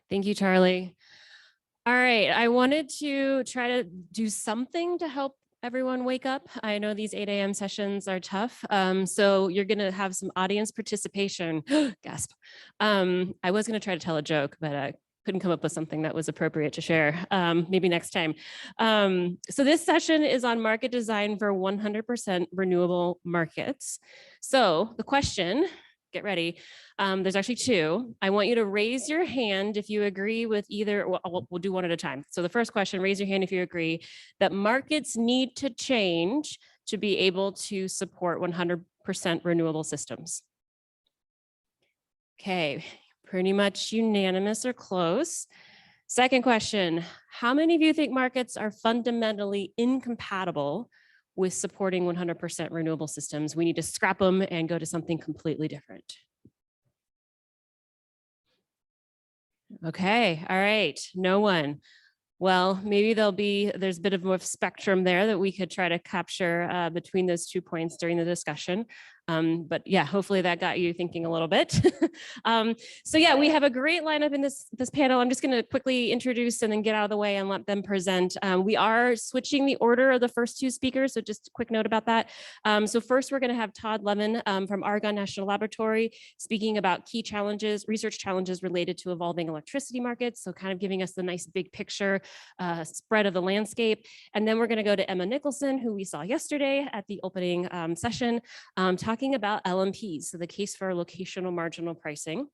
Thank you, Charlie. All right, I wanted to try to do something to help everyone wake up. I know these 8 a.m. sessions are tough, so you're going to have some audience participation. Gasp. I was going to try to tell a joke, but I couldn't come up with something that was appropriate to share. Maybe next time. So this session is on market design for 100% renewable markets. So the question, get ready. There's actually two. I want you to raise your hand if you agree with either. We'll do one at a time. So the first question, raise your hand if you agree that markets need to change to be able to support 100% renewable systems. Okay, pretty much unanimous or close. Second question, how many of you think markets are fundamentally incompatible with supporting 100% renewable systems? We need to scrap them and go to something completely different. Okay, all right, no one. Well, maybe there's a bit of more spectrum there that we could try to capture between those 2 points during the discussion. But yeah, hopefully that got you thinking a little bit. So yeah, we have a great lineup in this panel. I'm just going to quickly introduce and then get out of the way and let them present. We are switching the order of the first two speakers, so just a quick note about that. So first, we're going to have Todd Levin from Argonne National Laboratory speaking about key challenges, research challenges related to evolving electricity markets. So kind of giving us the nice big picture spread of the landscape. And then we're going to go to Emma Nicholson, who we saw yesterday at the opening session, talking about LMPs, so the case for locational marginal pricing.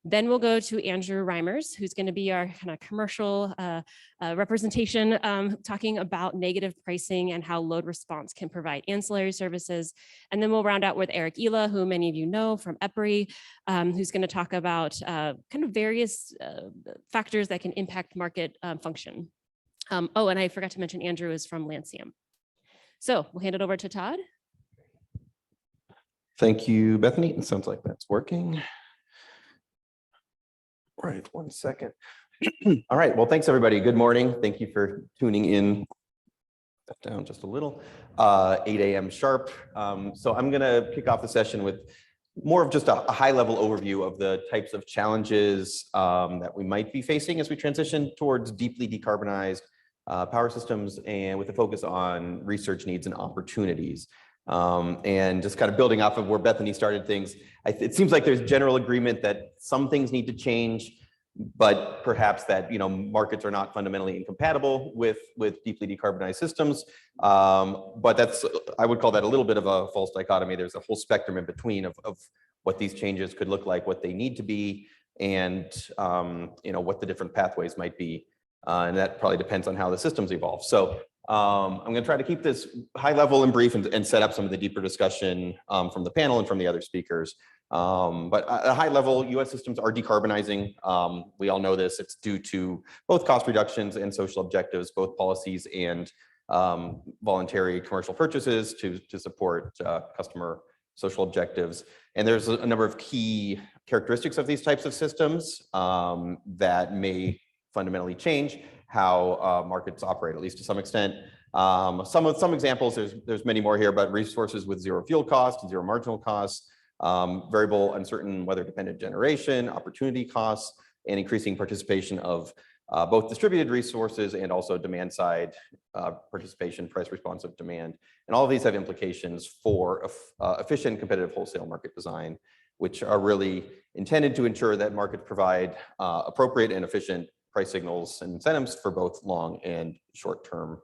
Then we'll go to Andrew Reimers, who's going to be our kind of commercial representation, talking about negative pricing and how load response can provide ancillary services. And then we'll round out with Erik, who many of you know from EPRI, who's going to talk about kind of various factors that can impact market function. Oh, and I forgot to mention Andrew is from Lancium. So we'll hand it over to Todd. Thank you, Bethany. It sounds like that's working. All right, 1 second. All right, well, thanks everybody. Good morning. Thank you for tuning in. Down just a little, 8 a.m. sharp. So I'm gonna kick off the session with more of just a high-level overview of the types of challenges that we might be facing as we transition towards deeply decarbonized power systems, and with a focus on research needs and opportunities. And just kind of building off of where Bethany started things, it seems like there's general agreement that some things need to change, but perhaps that markets are not fundamentally incompatible with deeply decarbonized systems. But I would call that a little bit of a false dichotomy. There's a whole spectrum in between of what these changes could look like, what they need to be, and what the different pathways might be. And that probably depends on how the systems evolve. So I'm going to try to keep this high level and brief and set up some of the deeper discussion from the panel and from the other speakers. But at a high level, U.S. systems are decarbonizing. We all know this. It's due to both cost reductions and social objectives, both policies and voluntary commercial purchases to support customer social objectives. And there's a number of key characteristics of these types of systems that may fundamentally change how markets operate, at least to some extent. Some examples, there's many more here, but resources with zero fuel cost, zero marginal costs, variable, uncertain weather-dependent generation, opportunity costs, and increasing participation of both distributed resources and also demand-side participation, price-responsive demand. And all of these have implications for efficient competitive wholesale market design, which are really intended to ensure that markets provide appropriate and efficient price signals and incentives for both long and short-term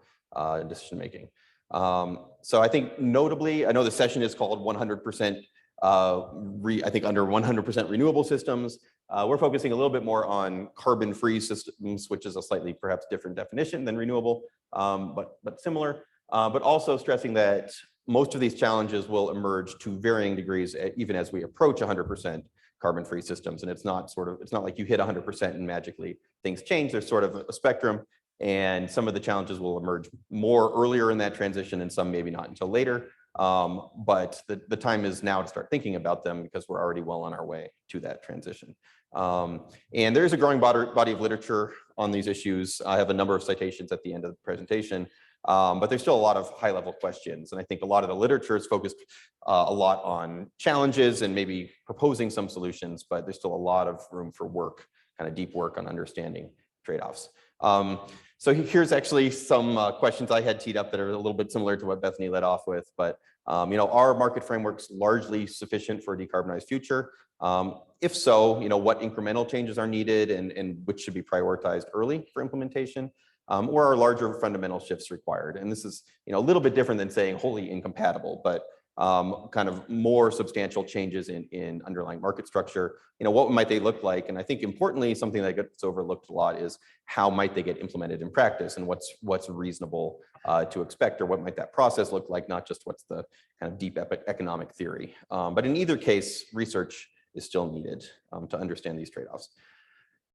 decision making. So I think notably, I know the session is called 100%, I think under 100% renewable systems. We're focusing a little bit more on carbon-free systems, which is a slightly perhaps different definition than renewable, but similar, but also stressing that most of these challenges will emerge to varying degrees even as we approach 100% carbon-free systems. And it's not like you hit 100% and magically things change. There's sort of a spectrum, and some of the challenges will emerge more earlier in that transition and some maybe not until later. But the time is now to start thinking about them because we're already well on our way to that transition. And there's a growing body of literature on these issues. I have a number of citations at the end of the presentation, but there's still a lot of high-level questions. And I think a lot of the literature is focused a lot on challenges and maybe proposing some solutions, but there's still a lot of room for work kind of deep work on understanding trade-offs. So here's actually some questions I had teed up that are a little bit similar to what Bethany led off with, but are market frameworks largely sufficient for a decarbonized future? If so, what incremental changes are needed and which should be prioritized early for implementation? Or are larger fundamental shifts required? And this is a little bit different than saying wholly incompatible, but kind of more substantial changes in underlying market structure. What might they look like? And I think importantly, something that gets overlooked a lot is how might they get implemented in practice, and what's reasonable to expect, or what might that process look like, not just what's the kind of deep economic theory. But in either case, research is still needed to understand these trade-offs.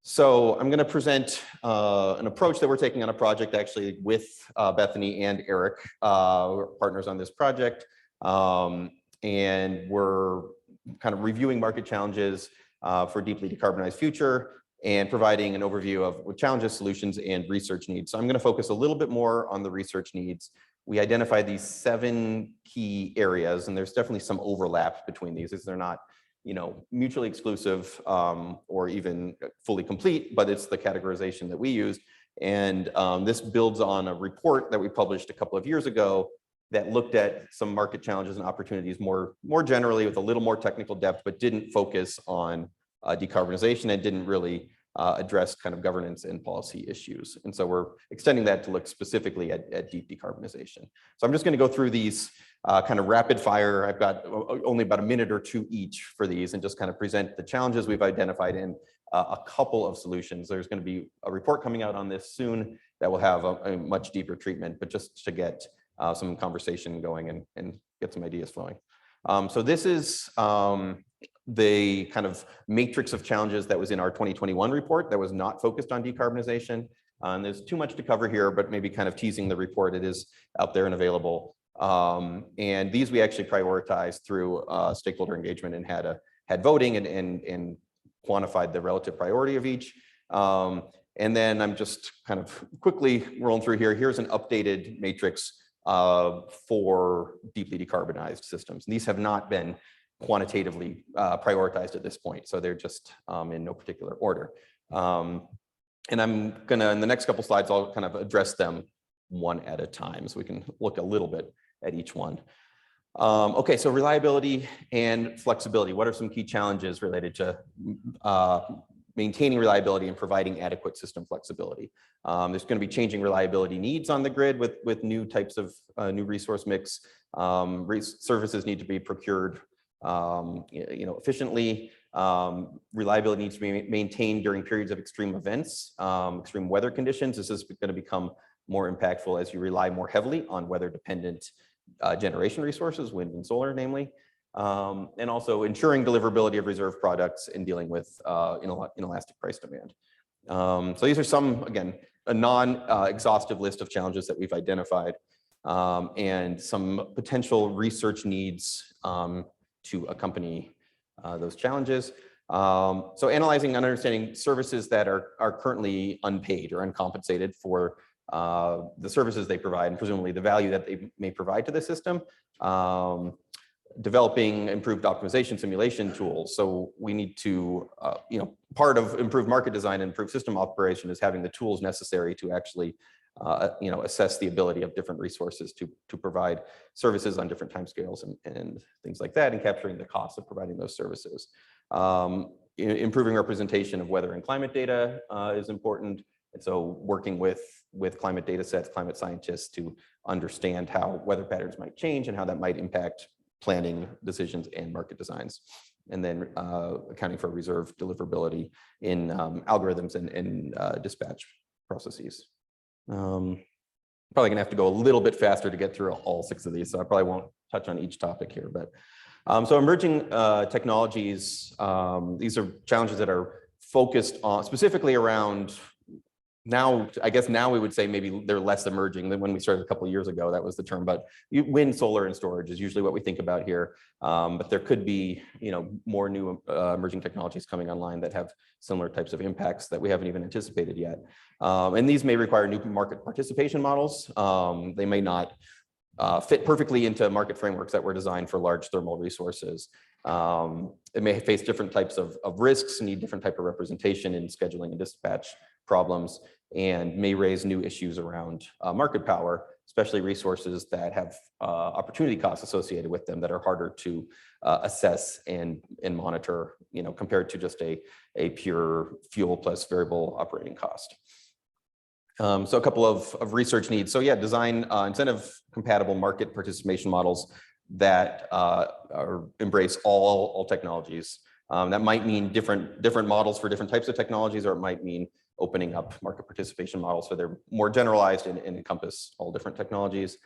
So I'm going to present an approach that we're taking on a project actually with Bethany and Erik, we're partners on this project. And we're kind of reviewing market challenges for a deeply decarbonized future and providing an overview of challenges, solutions, and research needs. So I'm going to focus a little bit more on the research needs. We identified these 7 key areas, and there's definitely some overlap between these, as they're not mutually exclusive or even fully complete, but it's the categorization that we used. And this builds on a report that we published a couple of years ago that looked at some market challenges and opportunities more generally with a little more technical depth, but didn't focus on decarbonization and didn't really address kind of governance and policy issues. And so we're extending that to look specifically at deep decarbonization. So I'm just going to go through these kind of rapid fire. I've got only about a minute or two each for these, and just kind of present the challenges we've identified and a couple of solutions. There's going to be a report coming out on this soon that will have a much deeper treatment, but just to get some conversation going and get some ideas flowing. So this is the kind of matrix of challenges that was in our 2021 report that was not focused on decarbonization. And there's too much to cover here, but maybe kind of teasing the report. It is out there and available. And these we actually prioritized through stakeholder engagement and had voting and quantified the relative priority of each. And then I'm just kind of quickly rolling through here. Here's an updated matrix for deeply decarbonized systems. And these have not been quantitatively prioritized at this point, so they're just in no particular order. And I'm gonna, in the next couple slides, I'll kind of address them one at a time so we can look a little bit at each one. Okay, so reliability and flexibility. What are some key challenges related to maintaining reliability and providing adequate system flexibility? There's going to be changing reliability needs on the grid with new types of new resource mix. Services need to be procured efficiently. Reliability needs to be maintained during periods of extreme events, extreme weather conditions. This is going to become more impactful as you rely more heavily on weather-dependent generation resources, wind and solar, namely. And also ensuring deliverability of reserve products and dealing with inelastic price demand. So these are some, again, a non-exhaustive list of challenges that we've identified and some potential research needs to accompany those challenges. So analyzing and understanding services that are currently unpaid or uncompensated for the services they provide and presumably the value that they may provide to the system. Developing improved optimization simulation tools. So we need to, part of improved market design and improved system operation is having the tools necessary to actually, assess the ability of different resources to provide services on different timescales and things like that, and capturing the cost of providing those services. Improving representation of weather and climate data is important. And so working with climate data sets, climate scientists to understand how weather patterns might change and how that might impact planning decisions and market designs, and then accounting for reserve deliverability in algorithms and dispatch processes. Probably gonna have to go a little bit faster to get through all 6 of these, so I probably won't touch on each topic here. But so emerging technologies, these are challenges that are focused on specifically around. Now, I guess now we would say maybe they're less emerging than when we started a couple of years ago. That was the term, but wind, solar, and storage is usually what we think about here. But there could be, more new emerging technologies coming online that have similar types of impacts that we haven't even anticipated yet. And these may require new market participation models. They may not fit perfectly into market frameworks that were designed for large thermal resources. It may face different types of risks, need different type of representation in scheduling and dispatch problems, and may raise new issues around market power, especially resources that have opportunity costs associated with them that are harder to assess and monitor, compared to just a pure fuel plus variable operating cost. So a couple of research needs. So yeah, design incentive compatible market participation models that embrace all technologies. That might mean different models for different types of technologies, or it might mean opening up market participation models so they're more generalized and encompass all different technologies.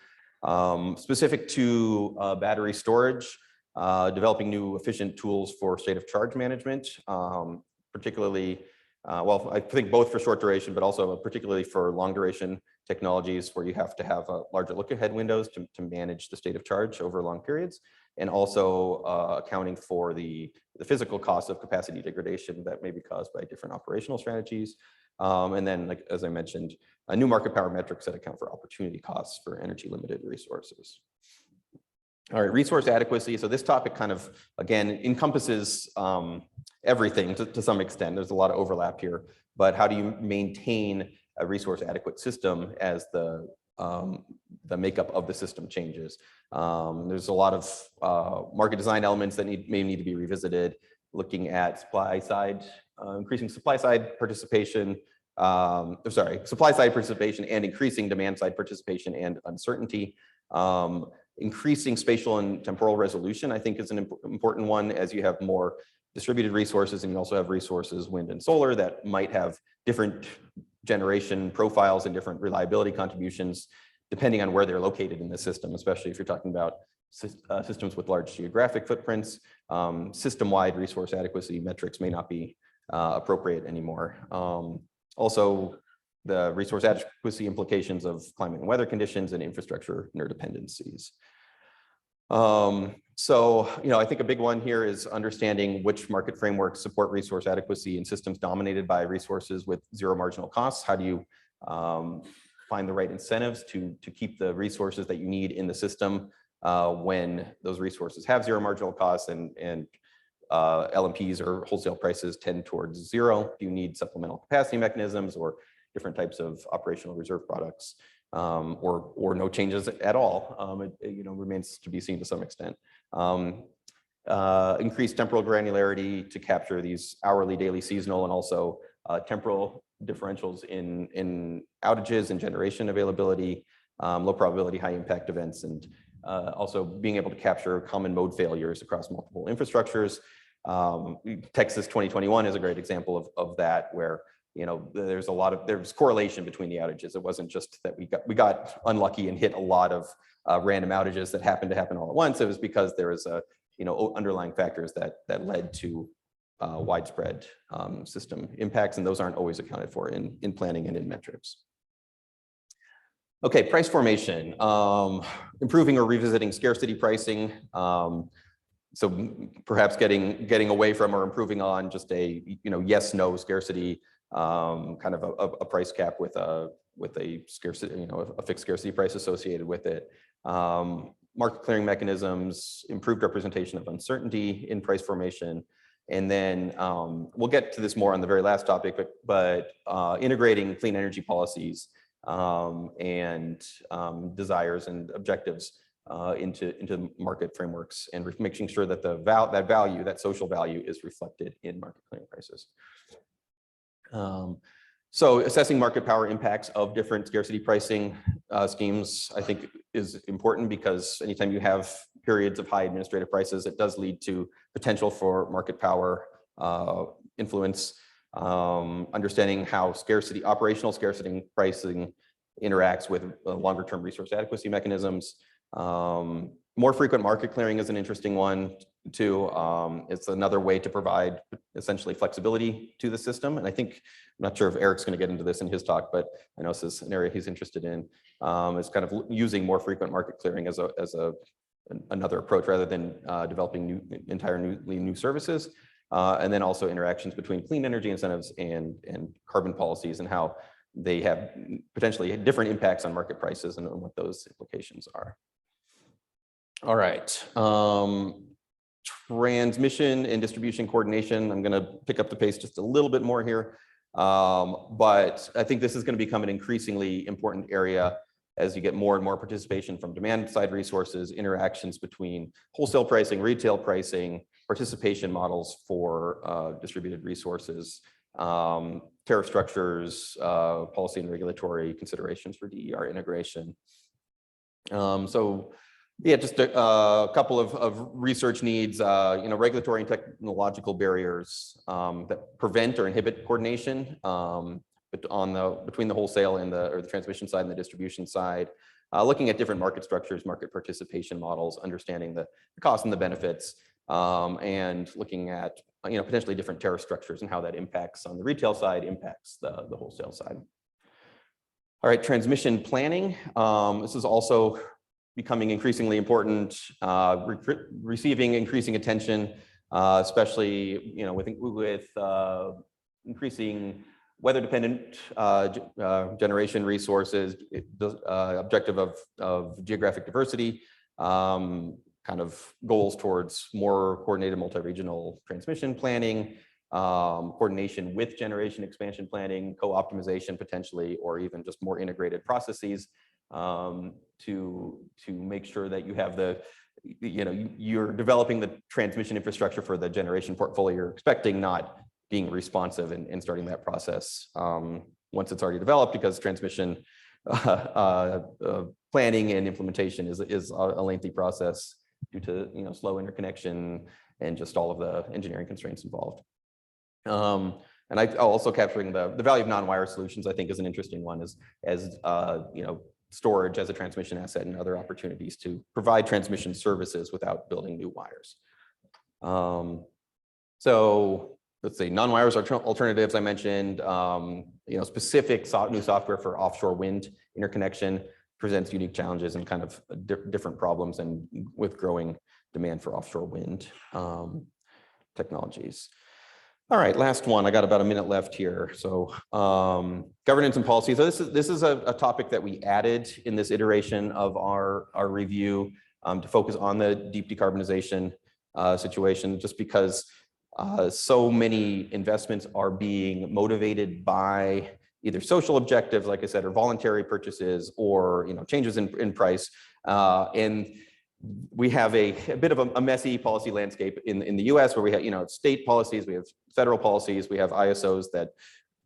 Specific to battery storage, developing new efficient tools for state of charge management, particularly, well, I think both for short duration, but also particularly for long duration technologies where you have to have larger look ahead windows to manage the state of charge over long periods, and also accounting for the physical cost of capacity degradation that may be caused by different operational strategies. And then, like, as I mentioned, new market power metrics that account for opportunity costs for energy limited resources. All right, resource adequacy. So this topic kind of, again, encompasses everything to some extent. There's a lot of overlap here, but how do you maintain a resource adequate system as the makeup of the system changes? There's a lot of market design elements that may need to be revisited, looking at supply side, increasing supply side participation, supply side participation and increasing demand side participation and uncertainty. Increasing spatial and temporal resolution, I think, is an important one, as you have more distributed resources, and you also have resources, wind and solar, that might have different generation profiles and different reliability contributions, depending on where they're located in the system, especially if you're talking about systems with large geographic footprints. System-wide resource adequacy metrics may not be appropriate anymore. Also, the resource adequacy implications of climate and weather conditions and infrastructure interdependencies. So, I think a big one here is understanding which market frameworks support resource adequacy in systems dominated by resources with zero marginal costs. How do you find the right incentives to keep the resources that you need in the system when those resources have zero marginal costs and LMPs or wholesale prices tend towards zero? Do you need supplemental capacity mechanisms or different types of operational reserve products, or no changes at all? It remains to be seen to some extent. Increased temporal granularity to capture these hourly, daily, seasonal, and also temporal differentials in outages and generation availability, low probability, high impact events, and also being able to capture common mode failures across multiple infrastructures. Texas 2021 is a great example of that, where there's correlation between the outages. It wasn't just that we got unlucky and hit a lot of random outages that happened to happen all at once. It was because there was underlying factors that led to widespread system impacts, and those aren't always accounted for in planning and in metrics. Okay, price formation, improving or revisiting scarcity pricing. So perhaps getting away from or improving on just a yes/no scarcity, kind of a price cap with a scarcity, a fixed scarcity price associated with it. Market clearing mechanisms, improved representation of uncertainty in price formation, and then we'll get to this more on the very last topic, but integrating clean energy policies and desires and objectives into market frameworks, and making sure that that social value is reflected in market clearing prices. So assessing market power impacts of different scarcity pricing schemes, I think, is important, because anytime you have periods of high administrative prices, it does lead to potential for market power influence. Understanding how operational scarcity pricing interacts with longer term resource adequacy mechanisms. More frequent market clearing is an interesting one too. It's another way to provide essentially flexibility to the system. And I think, I'm not sure if Erik's going to get into this in his talk, but I know this is an area he's interested in, is kind of using more frequent market clearing as another approach, rather than developing entirely new services. And then also interactions between clean energy incentives and carbon policies, and how they have potentially different impacts on market prices and what those implications are. All right. Transmission and distribution coordination. I'm going to pick up the pace just a little bit more here. But I think this is going to become an increasingly important area as you get more and more participation from demand side resources, interactions between wholesale pricing, retail pricing, participation models for distributed resources, tariff structures, policy and regulatory considerations for DER integration. So yeah, just a couple of research needs, regulatory and technological barriers that prevent or inhibit coordination between the wholesale and the transmission side and the distribution side. Looking at different market structures, market participation models, understanding the costs and the benefits, and looking at potentially different tariff structures and how that impacts on the retail side, impacts the wholesale side. All right, transmission planning. This is also becoming increasingly important, receiving increasing attention, especially with increasing weather-dependent generation resources, objective of geographic diversity, kind of goals towards more coordinated multi-regional transmission planning, coordination with generation expansion planning, co-optimization potentially, or even just more integrated processes to make sure that you have you're developing the transmission infrastructure for the generation portfolio you're expecting, not being responsive and starting that process once it's already developed, because transmission planning and implementation is a lengthy process due to slow interconnection and just all of the engineering constraints involved. And also capturing the value of non-wire solutions, I think, is an interesting one, as storage as a transmission asset and other opportunities to provide transmission services without building new wires. So let's say non-wires alternatives I mentioned, specific new software for offshore wind interconnection presents unique challenges and kind of different problems, and with growing demand for offshore wind technologies. All right, last one. I got about a minute left here. So governance and policy. So this is a topic that we added in this iteration of our review to focus on the deep decarbonization situation, just because so many investments are being motivated by either social objectives, like I said, or voluntary purchases, or changes in price. And we have a bit of a messy policy landscape in the US, where we have state policies, we have federal policies, we have ISOs that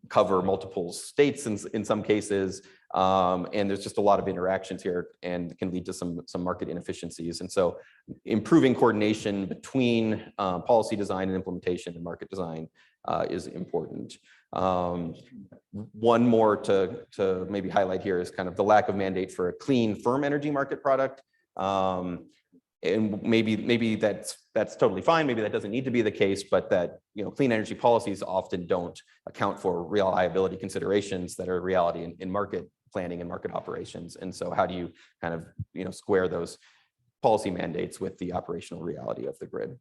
cover multiple states in some cases, and there's just a lot of interactions here, and can lead to some market inefficiencies. And so improving coordination between policy design and implementation and market design is important. One more to maybe highlight here is kind of the lack of mandate for a clean, firm energy market product. And maybe that's totally fine. Maybe that doesn't need to be the case, but that clean energy policies often don't account for reliability considerations that are a reality in market planning and market operations. And so how do you kind of square those policy mandates with the operational reality of the grid?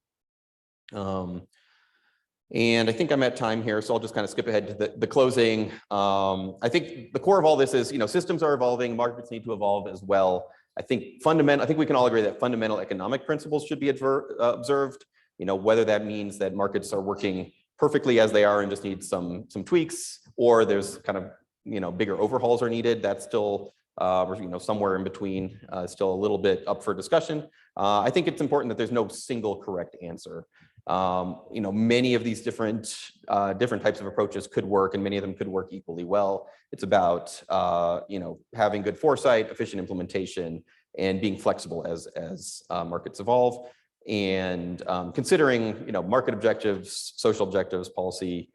And I think I'm at time here, so I'll just kind of skip ahead to the closing. I think the core of all this is systems are evolving, markets need to evolve as well. I think we can all agree that fundamental economic principles should be observed. Whether that means that markets are working perfectly as they are and just need some tweaks, or there's kind of bigger overhauls are needed. That's still somewhere in between, still a little bit up for discussion. I think it's important that there's no single correct answer. Many of these different types of approaches could work, and many of them could work equally well. It's about having good foresight, efficient implementation, and being flexible as markets evolve, and considering market objectives, social objectives, policy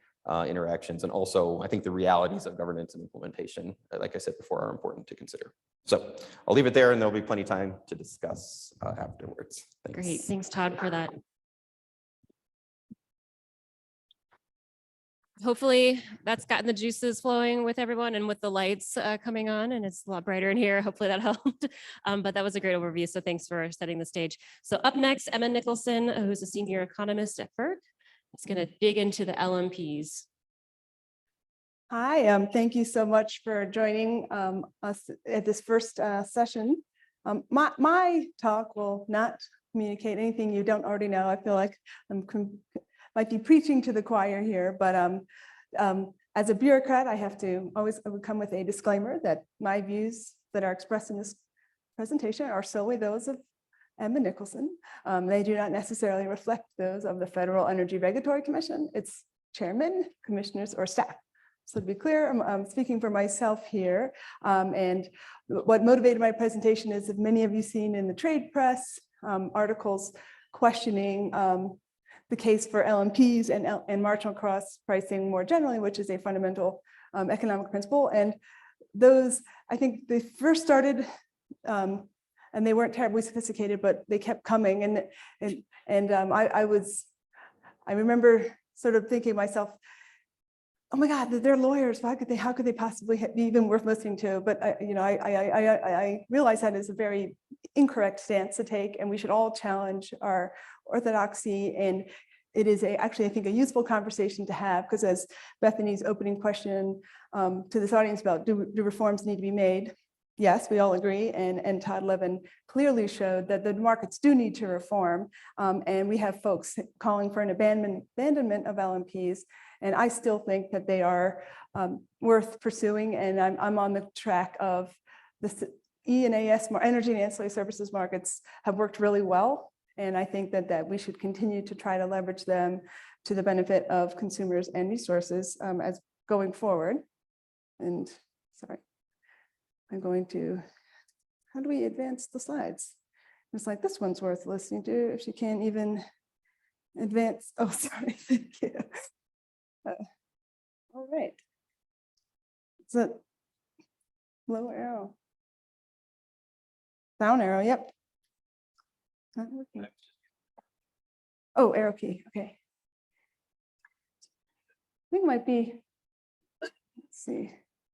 interactions, and also I think the realities of governance and implementation, like I said before, are important to consider. So I'll leave it there, and there'll be plenty of time to discuss afterwards. Thanks. Great, thanks Todd for that. Hopefully that's gotten the juices flowing with everyone, and with the lights coming on, and it's a lot brighter in here. Hopefully that helped. But that was a great overview, so thanks for setting the stage. So up next, Emma Nicholson, who's a senior economist at FERC, is going to dig into the LMPs. Hi, thank you so much for joining us at this first session. My talk will not communicate anything you don't already know. I feel like might be preaching to the choir here, but as a bureaucrat, I have to always come with a disclaimer that my views that are expressed in this presentation are solely those of Emma Nicholson. They do not necessarily reflect those of the Federal Energy Regulatory Commission, its chairman, commissioners, or staff. So to be clear, I'm speaking for myself here. And what motivated my presentation is, if many of you seen in the trade press articles questioning the case for LMPs and marginal cost pricing more generally, which is a fundamental economic principle. And those, I think they first started, and they weren't terribly sophisticated, but they kept coming. I remember sort of thinking to myself, oh my God, they're lawyers. How could they possibly be even worth listening to? But I realize that is a very incorrect stance to take, and we should all challenge our orthodoxy. And it is actually, I think, a useful conversation to have, because as Bethany's opening question to this audience about do reforms need to be made? Yes, we all agree. And Todd Levin clearly showed that the markets do need to reform. And we have folks calling for an abandonment of LMPs. And I still think that they are worth pursuing. And I'm on the track of the E&AS, energy and ancillary services markets have worked really well. And I think that we should continue to try to leverage them to the benefit of consumers and resources as going forward. And sorry, I'm going to, how do we advance the slides? It's like, this one's worth listening to if you can't even advance. Oh, sorry, thank you. All right. Is it low arrow? Down arrow, yep. Not working. Oh, arrow key, okay. I think it might be, let's see,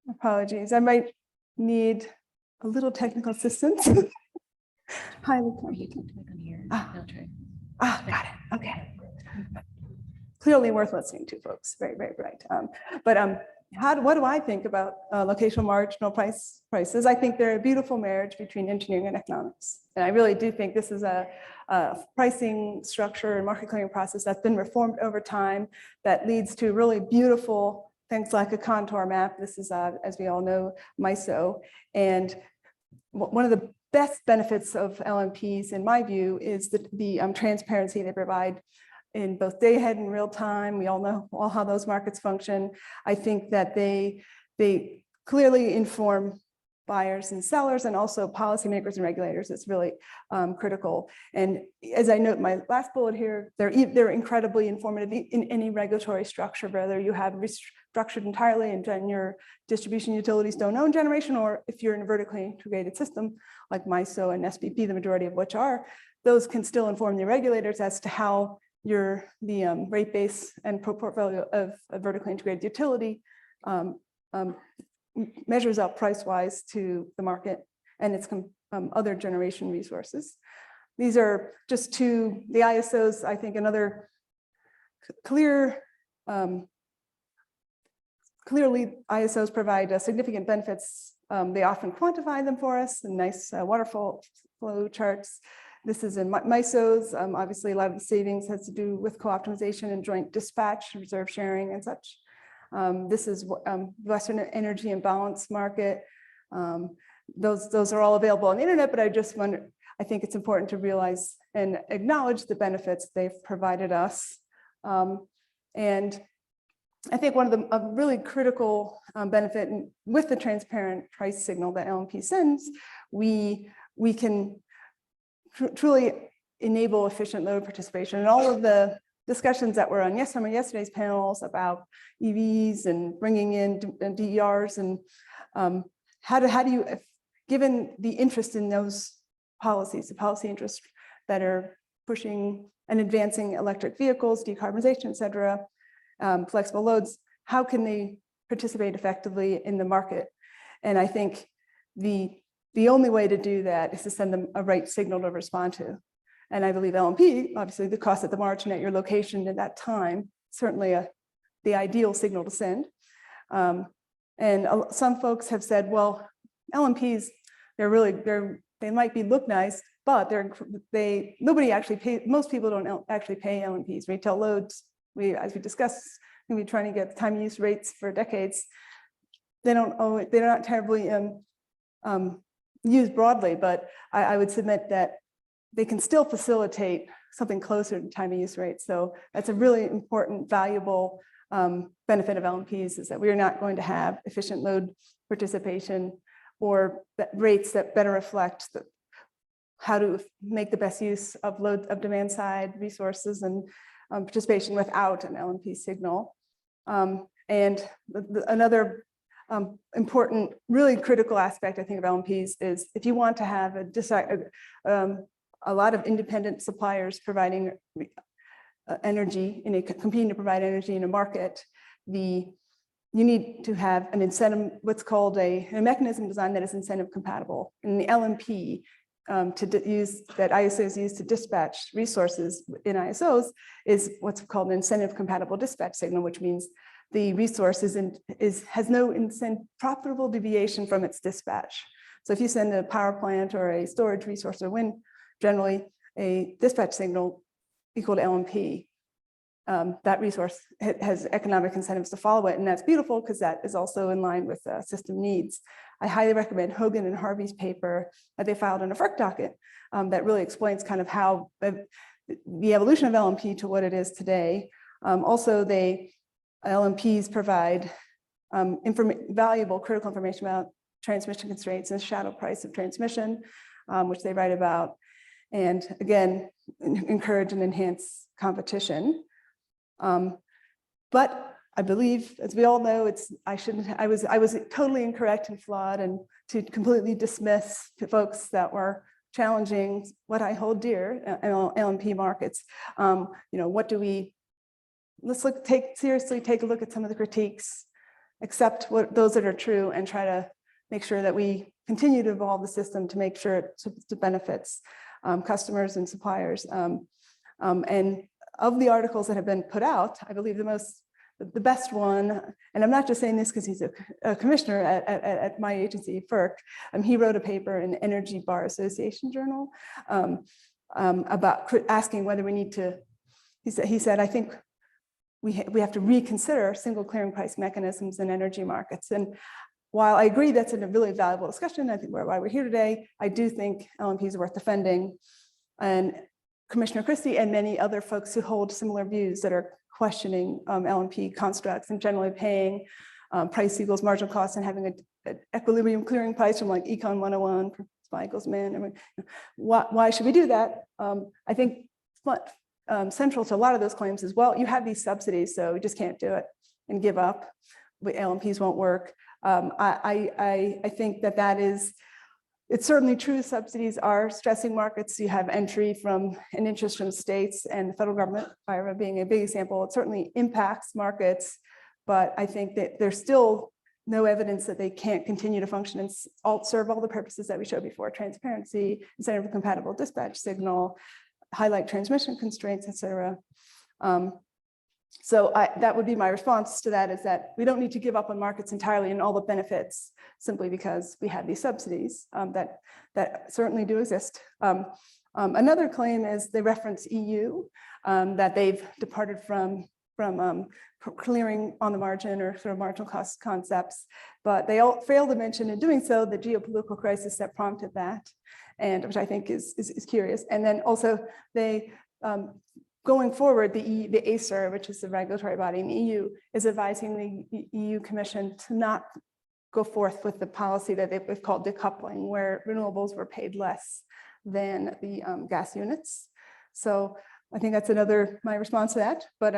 apologies. I might need a little technical assistance. Highly competent. Got it, okay. Clearly worth listening to, folks. Very, very bright. What do I think about locational marginal prices? I think they're a beautiful marriage between engineering and economics. And I really do think this is a pricing structure and market clearing process that's been reformed over time that leads to really beautiful things like a contour map. This is, as we all know, MISO. And one of the best benefits of LMPs, in my view, is the transparency they provide in both day ahead and real time. We all know how those markets function. I think that they clearly inform buyers and sellers, and also policymakers and regulators. It's really critical. And as I note in my last bullet here, they're incredibly informative in any regulatory structure, whether you have restructured entirely and your distribution utilities don't own generation, or if you're in a vertically integrated system like MISO and SPP, the majority of which are, those can still inform the regulators as to how the rate base and portfolio of a vertically integrated utility measures up price-wise to the market and its other generation resources. These are just two, the ISOs, I think another clearly ISOs provide significant benefits. They often quantify them for us in nice waterfall flow charts. This is in MISOs. Obviously, a lot of the savings has to do with co-optimization and joint dispatch, reserve sharing and such. This is Western Energy and Balance Market. Those are all available on the internet, but I think it's important to realize and acknowledge the benefits they've provided us. And I think one of a really critical benefit with the transparent price signal that LMP sends, we can truly enable efficient load participation. And all of the discussions that were on some of yesterday's panels about EVs and bringing in DERs and how do you, given the interest in those policies, the policy interests that are pushing and advancing electric vehicles, decarbonization, et cetera, flexible loads, how can they participate effectively in the market? And I think the only way to do that is to send them a right signal to respond to. And I believe LMP, obviously the cost at the margin at your location at that time, certainly the ideal signal to send. And some folks have said, well, LMPs, they're they might look nice, but nobody actually pays, most people don't actually pay LMPs. Retail loads, as we discussed, we're trying to get time use rates for decades. They're not terribly used broadly, but I would submit that they can still facilitate something closer to time of use rates. So that's a really important, valuable benefit of LMPs, is that we are not going to have efficient load participation or rates that better reflect how to make the best use of demand side resources and participation without an LMP signal. And another important, really critical aspect, I think, of LMPs is if you want to have a lot of independent suppliers providing energy, competing to provide energy in a market, you need to have an incentive, what's called a mechanism design that is incentive compatible. And the LMP that ISOs use to dispatch resources in ISOs is what's called an incentive compatible dispatch signal, which means the resource has no profitable deviation from its dispatch. So if you send a power plant or a storage resource or wind, generally a dispatch signal equal to LMP, that resource has economic incentives to follow it. And that's beautiful because that is also in line with system needs. I highly recommend Hogan and Harvey's paper that they filed in a FERC docket that really explains kind of how the evolution of LMP to what it is today. Also, LMPs provide valuable critical information about transmission constraints and shadow price of transmission, which they write about, and again, encourage and enhance competition. But I believe, as we all know, I was totally incorrect and flawed, and to completely dismiss the folks that were challenging what I hold dear, LMP markets. Let's seriously take a look at some of the critiques, accept those that are true, and try to make sure that we continue to evolve the system to make sure it benefits customers and suppliers. And of the articles that have been put out, I believe the best one, and I'm not just saying this because he's a commissioner at my agency, FERC, he wrote a paper in the Energy Bar Association Journal about asking whether we need to, he said, I think we have to reconsider single clearing price mechanisms in energy markets. And while I agree that's a really valuable discussion, I think why we're here today, I do think LMP is worth defending. And Commissioner Christie and many other folks who hold similar views that are questioning LMP constructs and generally paying price equals marginal cost and having an equilibrium clearing price from like Econ 101, supply equals demand. I mean, why should we do that? I think central to a lot of those claims is, well, you have these subsidies, so we just can't do it and give up. But LMPs won't work. I think that is, it's certainly true subsidies are stressing markets. You have entry from and interest from states and the federal government, IRA being a big example. It certainly impacts markets, but I think that there's still no evidence that they can't continue to function and serve all the purposes that we showed before: transparency, incentive compatible dispatch signal, highlight transmission constraints, et cetera. So that would be my response to that, is that we don't need to give up on markets entirely and all the benefits simply because we have these subsidies that certainly do exist. Another claim is they reference EU, that they've departed from clearing on the margin or sort of marginal cost concepts, but they all fail to mention in doing so the geopolitical crisis that prompted that, and which I think is curious. And then also they, going forward, the ACER, which is the regulatory body in the EU, is advising the EU Commission to not go forth with the policy that they've called decoupling, where renewables were paid less than the gas units. So I think that's my response to that. But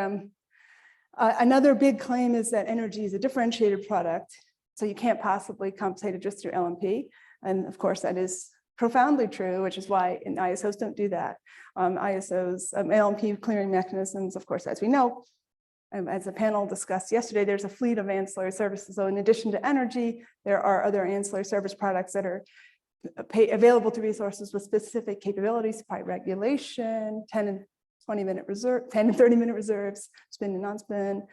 another big claim is that energy is a differentiated product, so you can't possibly compensate it just through LMP. And of course, that is profoundly true, which is why ISOs don't do that. ISOs, LMP clearing mechanisms, of course, as we know, as the panel discussed yesterday, there's a fleet of ancillary services. So in addition to energy, there are other ancillary service products that are available to resources with specific capabilities, supply regulation, 10 and 20-minute reserve, 10 and 30-minute reserves, spin and non-spin,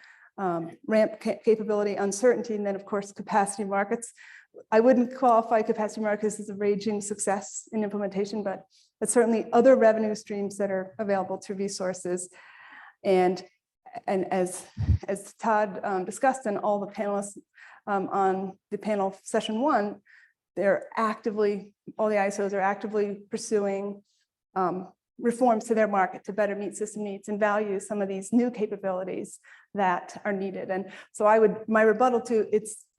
ramp capability, uncertainty, and then of course capacity markets. I wouldn't qualify capacity markets as a raging success in implementation, but certainly other revenue streams that are available to resources. And as Todd discussed, and all the panelists on the panel session 1, they're actively, all the ISOs are actively pursuing reforms to their market to better meet system needs and value some of these new capabilities that are needed. And so my rebuttal to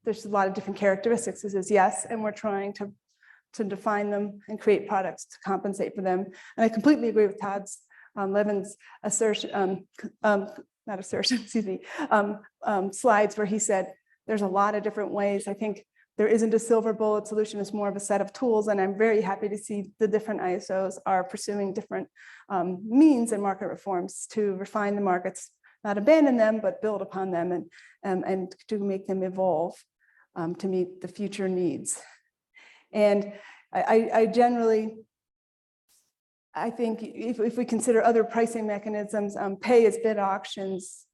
there's a lot of different characteristics is yes, and we're trying to define them and create products to compensate for them. And I completely agree with Todd's Levin's assertion, not assertion, excuse me, slides where he said there's a lot of different ways. I think there isn't a silver bullet solution, it's more of a set of tools. And I'm very happy to see the different ISOs are pursuing different means and market reforms to refine the markets, not abandon them, but build upon them and to make them evolve to meet the future needs. And I generally, I think if we consider other pricing mechanisms, pay as bid auctions,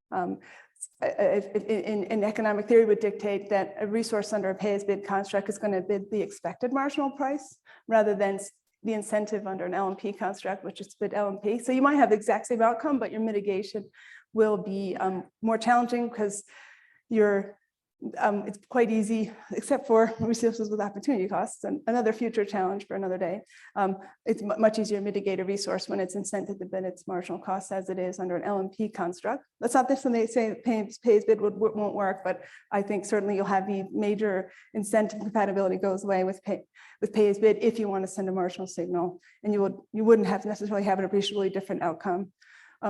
in economic theory would dictate that a resource under a pay as bid construct is going to bid the expected marginal price rather than the incentive under an LMP construct, which is bid LMP. So you might have the exact same outcome, but your mitigation will be more challenging because it's quite easy, except for resources with opportunity costs, and another future challenge for another day. It's much easier to mitigate a resource when it's incented to bid its marginal costs as it is under an LMP construct. That's not this when they say pay as bid won't work, but I think certainly you'll have the major incentive compatibility goes away with pay as bid if you want to send a marginal signal, and you wouldn't have necessarily have an appreciably different outcome.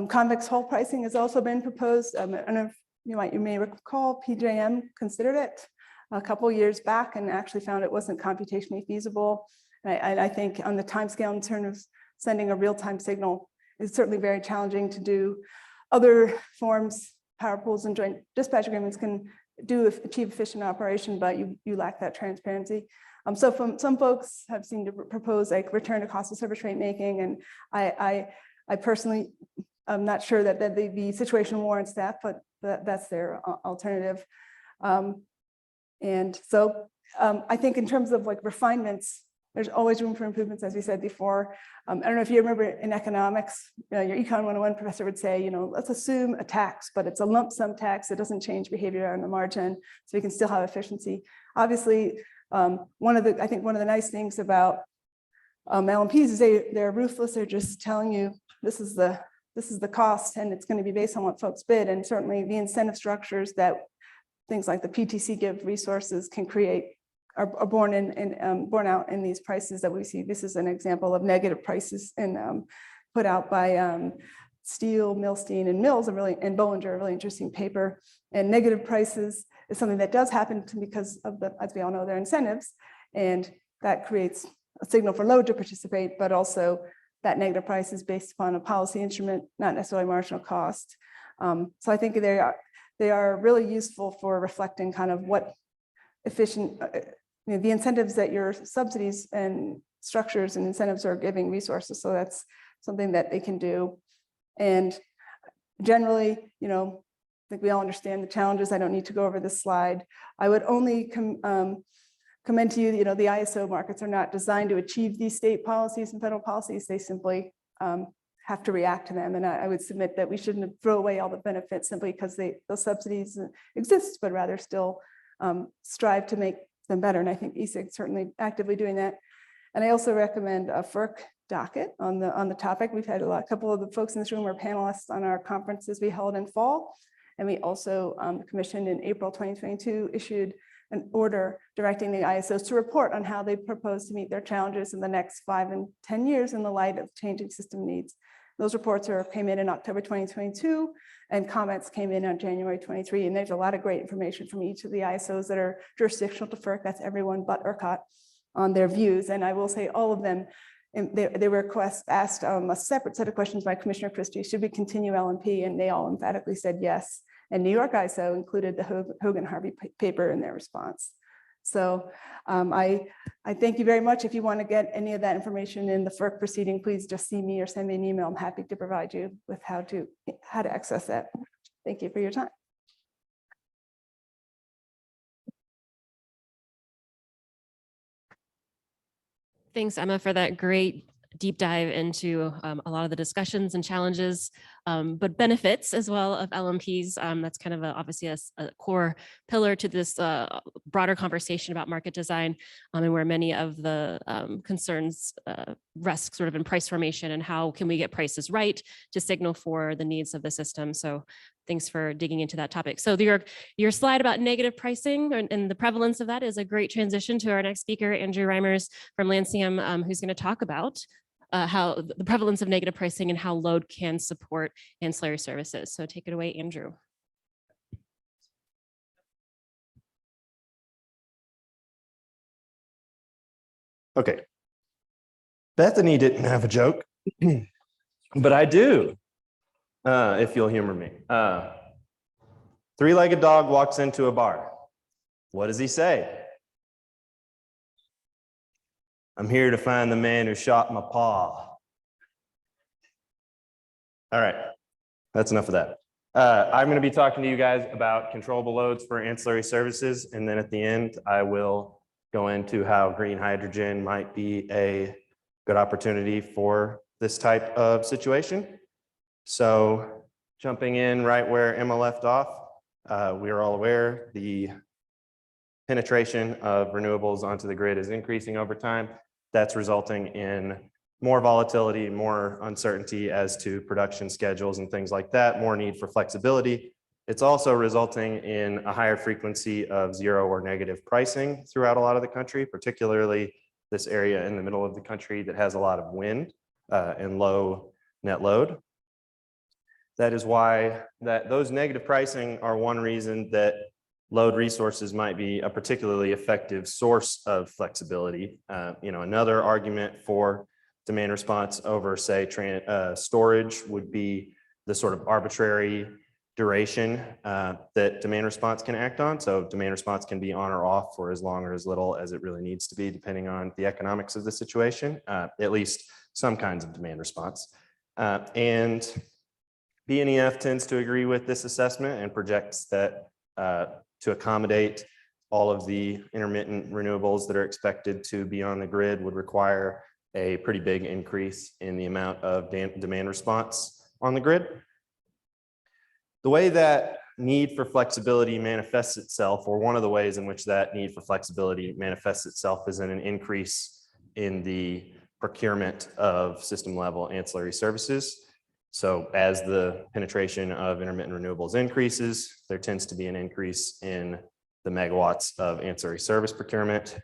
Convex hull pricing has also been proposed. I don't know if you may recall PJM considered it a couple of years back and actually found it wasn't computationally feasible. And I think on the timescale in terms of sending a real-time signal is certainly very challenging to do. Other forms, power pools and joint dispatch agreements can achieve efficient operation, but you lack that transparency. So some folks have seemed to propose like return to cost of service rate making, and I personally, I'm not sure that the situation warrants that, but that's their alternative. And so I think in terms of like refinements, there's always room for improvements, as we said before. I don't know if you remember in economics, your Econ 101 professor would say, let's assume a tax, but it's a lump sum tax. It doesn't change behavior on the margin, so we can still have efficiency. Obviously, I think one of the nice things about LMPs is they're ruthless. They're just telling you this is the cost, and it's going to be based on what folks bid. And certainly the incentive structures that things like the PTC give resources can create are born out in these prices that we see. This is an example of negative prices put out by Steele, Milstein, and Mills, and Bollinger, a really interesting paper. And negative prices is something that does happen because of as we all know, their incentives, and that creates a signal for load to participate, but also that negative price is based upon a policy instrument, not necessarily marginal cost. So I think they are really useful for reflecting kind of what efficient, the incentives that your subsidies and structures and incentives are giving resources. So that's something that they can do. And generally, I think we all understand the challenges. I don't need to go over this slide. I would only commend to you, the ISO markets are not designed to achieve these state policies and federal policies. They simply have to react to them. And I would submit that we shouldn't throw away all the benefits simply because those subsidies exist, but rather still strive to make them better. And I think ESIG certainly actively doing that. And I also recommend a FERC docket on the topic. We've had a couple of the folks in this room were panelists on our conferences we held in fall. And we also, the commission in April 2022 issued an order directing the ISOs to report on how they propose to meet their challenges in the next 5 and 10 years in the light of changing system needs. Those reports came in October 2022, and comments came in on January 23. And there's a lot of great information from each of the ISOs that are jurisdictional to FERC. That's everyone but ERCOT on their views. And I will say all of them, they were asked a separate set of questions by Commissioner Christie, should we continue LMP? And they all emphatically said yes. And New York ISO included the Hogan-Harvey paper in their response. So I thank you very much. If you want to get any of that information in the FERC proceeding, please just see me or send me an email. I'm happy to provide you with how to access that. Thank you for your time. Thanks, Emma, for that great deep dive into a lot of the discussions and challenges, but benefits as well of LMPs. That's kind of obviously a core pillar to this broader conversation about market design, and where many of the concerns rest sort of in price formation and how can we get prices right to signal for the needs of the system. So thanks for digging into that topic. So your slide about negative pricing and the prevalence of that is a great transition to our next speaker, Andrew Reimers from Lancium, who's going to talk about how the prevalence of negative pricing and how load can support ancillary services. So take it away, Andrew. Okay. Bethany didn't have a joke, but I do, if you'll humor me. Three-legged dog walks into a bar. What does he say? I'm here to find the man who shot my paw. All right, that's enough of that. I'm going to be talking to you guys about controllable loads for ancillary services, and then at the end, I will go into how green hydrogen might be a good opportunity for this type of situation. So jumping in right where Emma left off, we are all aware the penetration of renewables onto the grid is increasing over time. That's resulting in more volatility, more uncertainty as to production schedules and things like that, more need for flexibility. It's also resulting in a higher frequency of zero or negative pricing throughout a lot of the country, particularly this area in the middle of the country that has a lot of wind and low net load. That is why those negative pricing are one reason that load resources might be a particularly effective source of flexibility. Another argument for demand response over, say, storage would be the sort of arbitrary duration that demand response can act on. So demand response can be on or off for as long or as little as it really needs to be, depending on the economics of the situation, at least some kinds of demand response. And BNEF tends to agree with this assessment and projects that to accommodate all of the intermittent renewables that are expected to be on the grid would require a pretty big increase in the amount of demand response on the grid. The way that need for flexibility manifests itself, or one of the ways in which that need for flexibility manifests itself, is in an increase in the procurement of system level ancillary services. So as the penetration of intermittent renewables increases, there tends to be an increase in the megawatts of ancillary service procurement.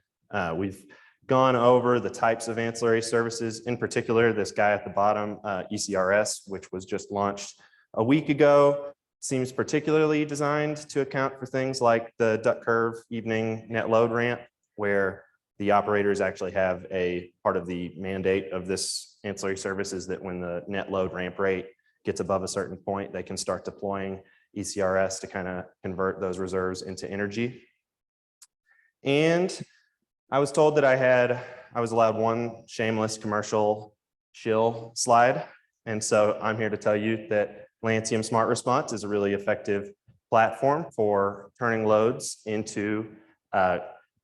We've gone over the types of ancillary services, in particular, this guy at the bottom, ECRS, which was just launched a week ago, seems particularly designed to account for things like the duck curve evening net load ramp, where the operators actually have a part of the mandate of this ancillary service is that when the net load ramp rate gets above a certain point, they can start deploying ECRS to kind of convert those reserves into energy. And I was told that I was allowed one shameless commercial shill slide. And so I'm here to tell you that Lancium Smart Response is a really effective platform for turning loads into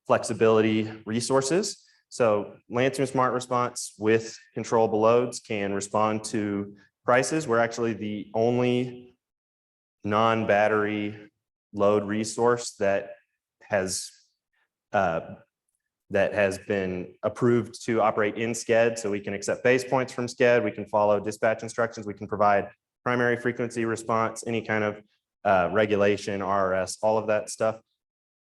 flexibility resources. So Lancium Smart Response with controllable loads can respond to prices. We're actually the only non-battery load resource that has been approved to operate in SCED. So we can accept base points from SCED. We can follow dispatch instructions. We can provide primary frequency response, any kind of regulation, RRS, all of that stuff.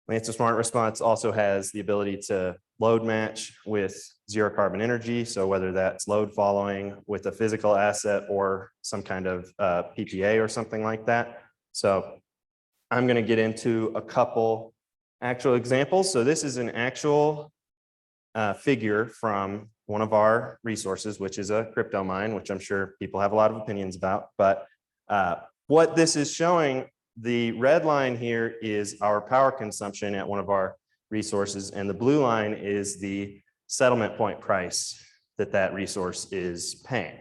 Lancium Smart Response also has the ability to load match with zero carbon energy. So whether that's load following with a physical asset or some kind of PPA or something like that. So I'm going to get into a couple actual examples. So this is an actual figure from one of our resources, which is a crypto mine, which I'm sure people have a lot of opinions about. But what this is showing, the red line here is our power consumption at one of our resources, and the blue line is the settlement point price that resource is paying.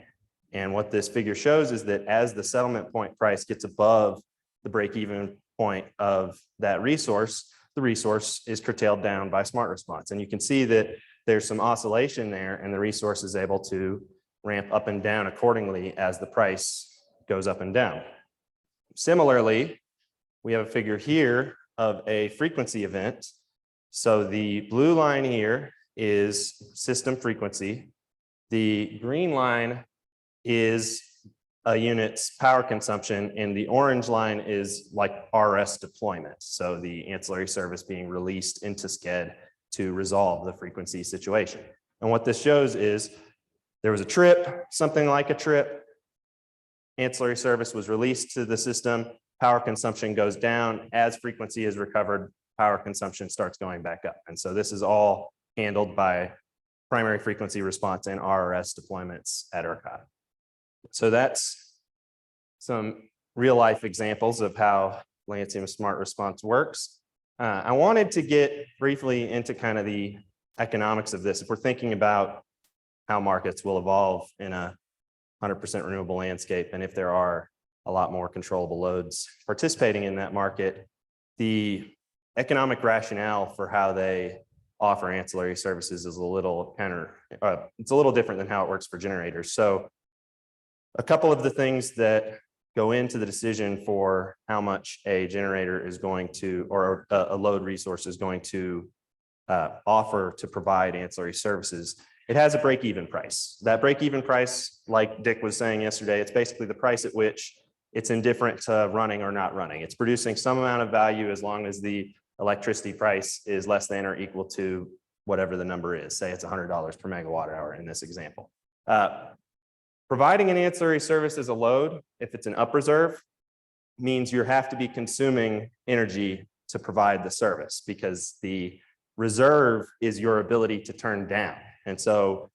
And what this figure shows is that as the settlement point price gets above the break-even point of that resource, the resource is curtailed down by Smart Response. And you can see that there's some oscillation there, and the resource is able to ramp up and down accordingly as the price goes up and down. Similarly, we have a figure here of a frequency event. So the blue line here is system frequency. The green line is a unit's power consumption, and the orange line is like RS deployment. So the ancillary service being released into SCED to resolve the frequency situation. And what this shows is there was a trip, something like a trip, ancillary service was released to the system, power consumption goes down. As frequency is recovered, power consumption starts going back up. And so this is all handled by primary frequency response and RRS deployments at ERCOT. So that's some real life examples of how Lancium Smart Response works. I wanted to get briefly into kind of the economics of this. If we're thinking about how markets will evolve in a 100% renewable landscape, and if there are a lot more controllable loads participating in that market, the economic rationale for how they offer ancillary services is a little it's a little different than how it works for generators. So a couple of the things that go into the decision for how much a generator is going to, or a load resource is going to offer to provide ancillary services, it has a break-even price. That break-even price, like Dick was saying yesterday, it's basically the price at which it's indifferent to running or not running. It's producing some amount of value as long as the electricity price is less than or equal to whatever the number is. Say it's $100 per megawatt hour in this example. Providing an ancillary service as a load, if it's an up reserve, means you have to be consuming energy to provide the service, because the reserve is your ability to turn down. And so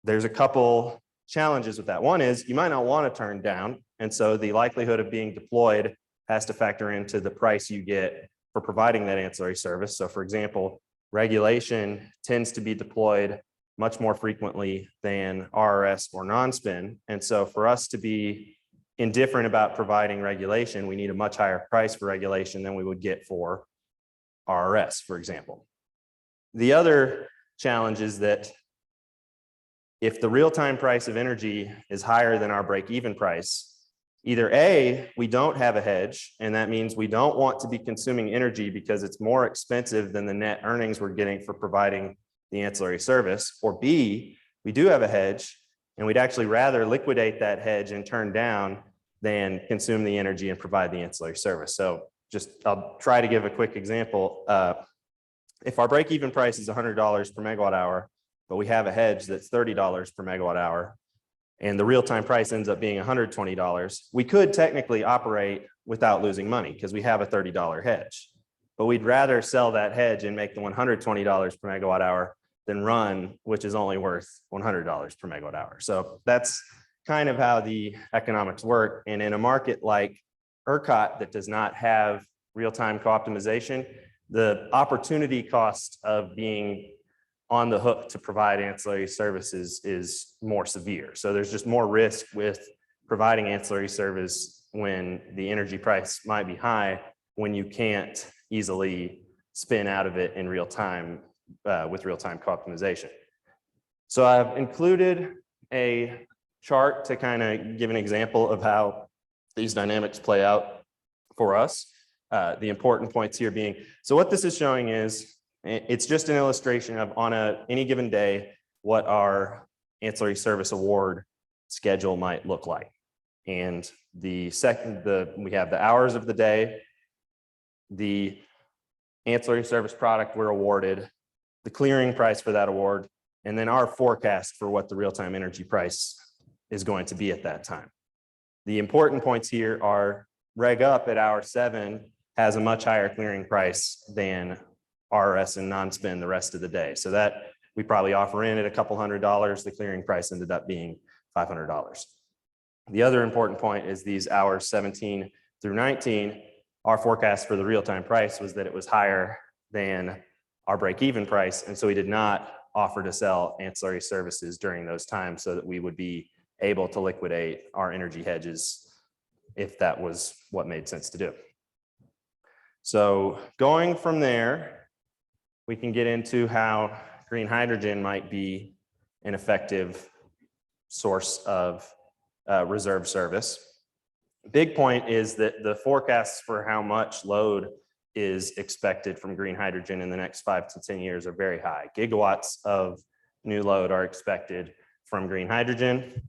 there's a couple challenges with that. One is you might not want to turn down. And so the likelihood of being deployed has to factor into the price you get for providing that ancillary service. So for example, regulation tends to be deployed much more frequently than RRS or non-spin. And so for us to be indifferent about providing regulation, we need a much higher price for regulation than we would get for RRS, for example. The other challenge is that if the real-time price of energy is higher than our break-even price, either A, we don't have a hedge, and that means we don't want to be consuming energy because it's more expensive than the net earnings we're getting for providing the ancillary service, or B, we do have a hedge, and we'd actually rather liquidate that hedge and turn down than consume the energy and provide the ancillary service. So I'll try to give a quick example. If our break-even price is $100 per megawatt hour, but we have a hedge that's $30 per megawatt hour, and the real-time price ends up being $120, we could technically operate without losing money because we have a $30 hedge. But we'd rather sell that hedge and make the $120 per megawatt hour than run, which is only worth $100 per megawatt hour. So that's kind of how the economics work. And in a market like ERCOT that does not have real-time co-optimization, the opportunity cost of being on the hook to provide ancillary services is more severe. So there's just more risk with providing ancillary service when the energy price might be high, when you can't easily spin out of it in real time with real-time co-optimization. So I've included a chart to kind of give an example of how these dynamics play out for us. The important points here being, so what this is showing is, it's just an illustration of on any given day, what our ancillary service award schedule might look like. And we have the hours of the day, the ancillary service product we're awarded, the clearing price for that award, and then our forecast for what the real-time energy price is going to be at that time. The important points here are reg up at hour 7 has a much higher clearing price than RRS and non-spin the rest of the day. So that we probably offer in at a couple $100. The clearing price ended up being $500. The other important point is these hours 17 through 19, our forecast for the real-time price was that it was higher than our break-even price. And so we did not offer to sell ancillary services during those times so that we would be able to liquidate our energy hedges if that was what made sense to do. So going from there, we can get into how green hydrogen might be an effective source of reserve service. Big point is that the forecasts for how much load is expected from green hydrogen in the next 5 to 10 years are very high. Gigawatts of new load are expected from green hydrogen.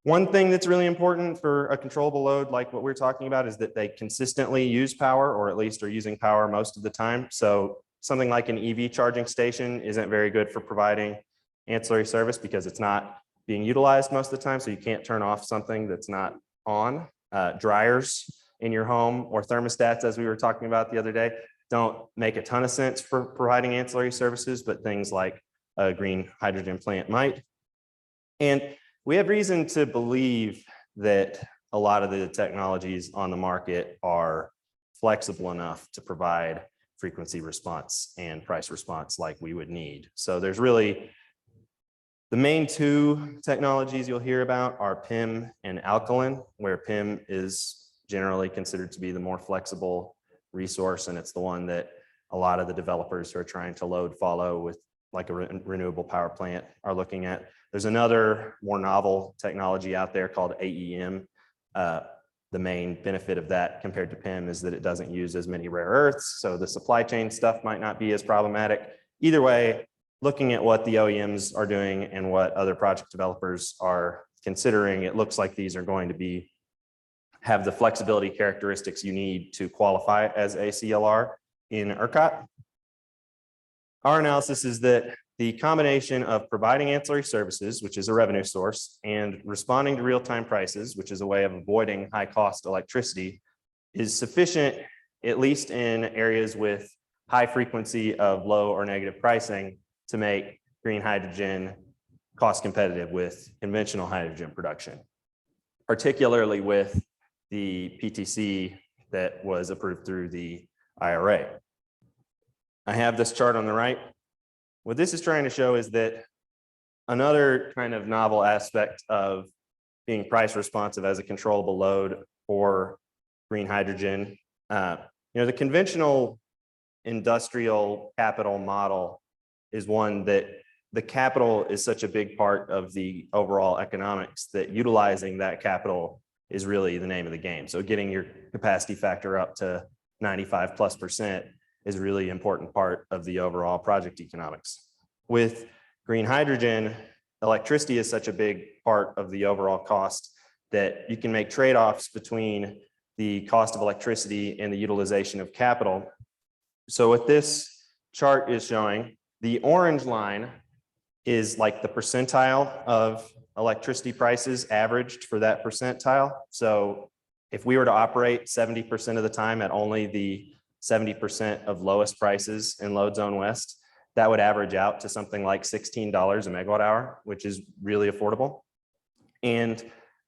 One thing that's really important for a controllable load like what we're talking about is that they consistently use power, or at least are using power most of the time. So something like an EV charging station isn't very good for providing ancillary service because it's not being utilized most of the time. So you can't turn off something that's not on. Dryers in your home or thermostats, as we were talking about the other day, don't make a ton of sense for providing ancillary services, but things like a green hydrogen plant might. And we have reason to believe that a lot of the technologies on the market are flexible enough to provide frequency response and price response like we would need. So there's really the main two technologies you'll hear about are PEM and alkaline, where PEM is generally considered to be the more flexible resource, and it's the one that a lot of the developers who are trying to load follow with like a renewable power plant are looking at. There's another more novel technology out there called AEM. The main benefit of that compared to PEM is that it doesn't use as many rare earths, so the supply chain stuff might not be as problematic. Either way, looking at what the OEMs are doing and what other project developers are considering, it looks like these are going to have the flexibility characteristics you need to qualify as a CLR in ERCOT. Our analysis is that the combination of providing ancillary services, which is a revenue source, and responding to real-time prices, which is a way of avoiding high-cost electricity, is sufficient, at least in areas with high frequency of low or negative pricing, to make green hydrogen cost competitive with conventional hydrogen production, particularly with the PTC that was approved through the IRA. I have this chart on the right. What this is trying to show is that another kind of novel aspect of being price responsive as a controllable load for green hydrogen, the conventional industrial capital model is one that the capital is such a big part of the overall economics that utilizing that capital is really the name of the game. So getting your capacity factor up to 95+% is a really important part of the overall project economics. With green hydrogen, electricity is such a big part of the overall cost that you can make trade-offs between the cost of electricity and the utilization of capital. So what this chart is showing, the orange line is like the percentile of electricity prices averaged for that percentile. So if we were to operate 70% of the time at only the 70% of lowest prices in load zone west, that would average out to something like $16 a megawatt hour, which is really affordable. And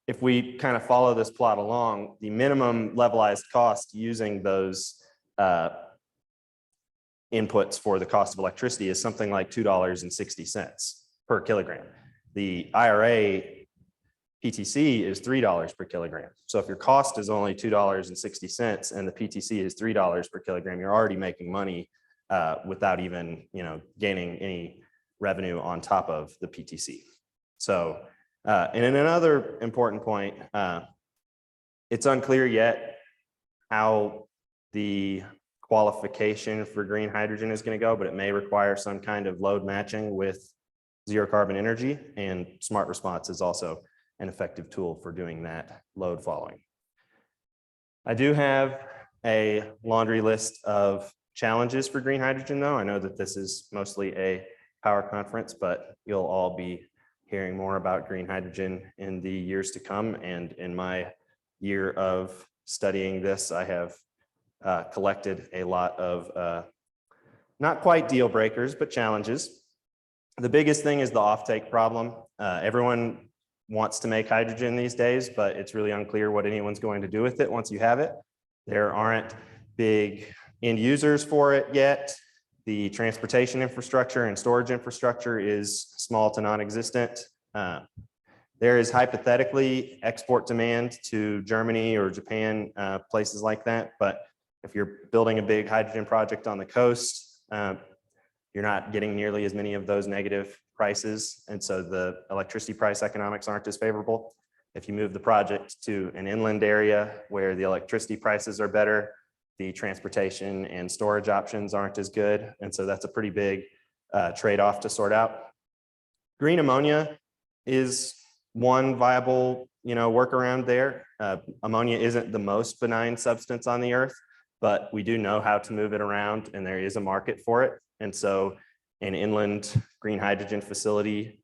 if we kind of follow this plot along, the minimum levelized cost using those inputs for the cost of electricity is something like $2.60 per kilogram. The IRA PTC is $3 per kilogram. So if your cost is only $2.60 and the PTC is $3 per kilogram, you're already making money without even gaining any revenue on top of the PTC. So and in another important point, it's unclear yet how the qualification for green hydrogen is going to go, but it may require some kind of load matching with zero carbon energy, and smart response is also an effective tool for doing that load following. I do have a laundry list of challenges for green hydrogen though. I know that this is mostly a power conference, but you'll all be hearing more about green hydrogen in the years to come. And in my year of studying this, I have collected a lot of not quite deal breakers, but challenges. The biggest thing is the offtake problem. Everyone wants to make hydrogen these days, but it's really unclear what anyone's going to do with it once you have it. There aren't big end users for it yet. The transportation infrastructure and storage infrastructure is small to non-existent. There is hypothetically export demand to Germany or Japan, places like that. But if you're building a big hydrogen project on the coast, you're not getting nearly as many of those negative prices. And so the electricity price economics aren't as favorable. If you move the project to an inland area where the electricity prices are better, the transportation and storage options aren't as good. And so that's a pretty big trade-off to sort out. Green ammonia is one viable, workaround there. Ammonia isn't the most benign substance on the earth, but we do know how to move it around and there is a market for it. And so an inland green hydrogen facility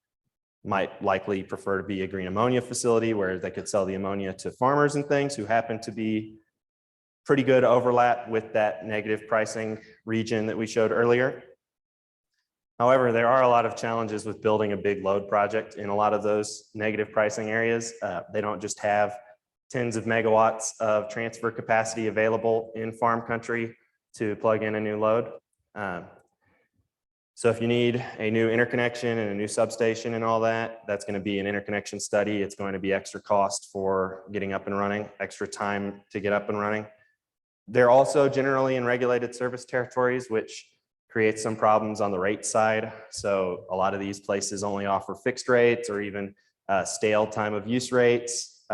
might likely prefer to be a green ammonia facility where they could sell the ammonia to farmers and things who happen to be pretty good overlap with that negative pricing region that we showed earlier. However, there are a lot of challenges with building a big load project in a lot of those negative pricing areas. They don't just have tens of megawatts of transfer capacity available in farm country to plug in a new load. So if you need a new interconnection and a new substation and all that, that's going to be an interconnection study. It's going to be extra cost for getting up and running, extra time to get up and running. They're also generally in regulated service territories, which creates some problems on the rate side. So a lot of these places only offer fixed rates or even stale time of use rates.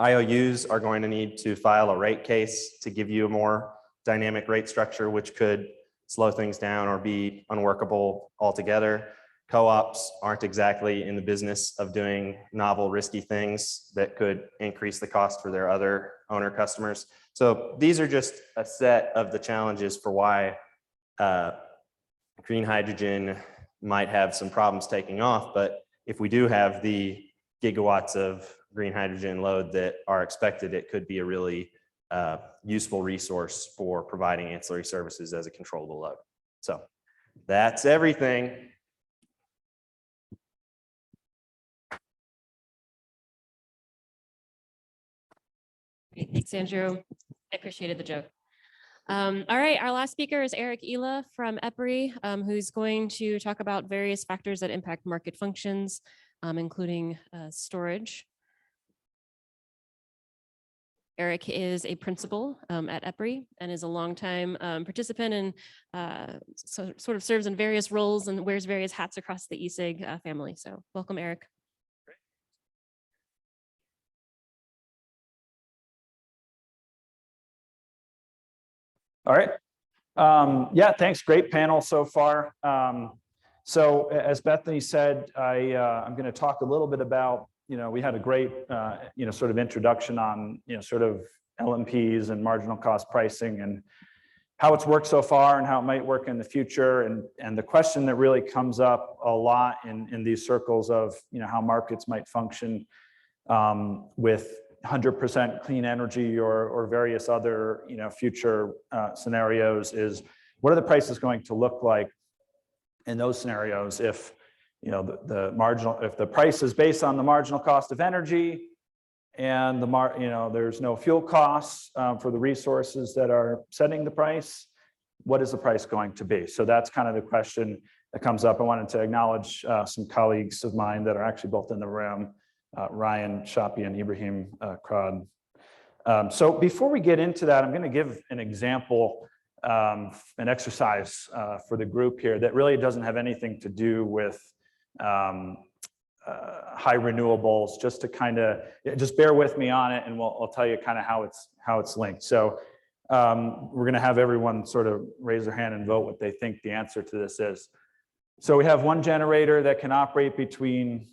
IOUs are going to need to file a rate case to give you a more dynamic rate structure, which could slow things down or be unworkable altogether. Co-ops aren't exactly in the business of doing novel, risky things that could increase the cost for their other owner customers. So these are just a set of the challenges for why green hydrogen might have some problems taking off. But if we do have the gigawatts of green hydrogen load that are expected, it could be a really useful resource for providing ancillary services as a controllable load. So that's everything. Great, thanks, Andrew. I appreciated the joke. All right, our last speaker is Erik from EPRI, who's going to talk about various factors that impact market functions, including storage. Erik is a principal at EPRI and is a longtime participant and sort of serves in various roles and wears various hats across the ESIG family. So welcome, Erik. All right. Yeah, thanks. Great panel so far. So as Bethany said, I'm going to talk a little bit about, we had a great, sort of introduction on, sort of LMPs and marginal cost pricing and how it's worked so far and how it might work in the future. And the question that really comes up a lot in these circles of, how markets might function with 100% clean energy or various other, future scenarios is what are the prices going to look like in those scenarios if, if the price is based on the marginal cost of energy and there's no fuel costs for the resources that are setting the price, what is the price going to be? So that's kind of the question that comes up. I wanted to acknowledge some colleagues of mine that are actually both in the room, Ryan Shapi and Ibrahim Krad. So before we get into that, I'm going to give an example, an exercise for the group here that really doesn't have anything to do with high renewables, just to kind of, just bear with me on it and I'll tell you kind of how it's linked. So we're going to have everyone sort of raise their hand and vote what they think the answer to this is. So we have one generator that can operate between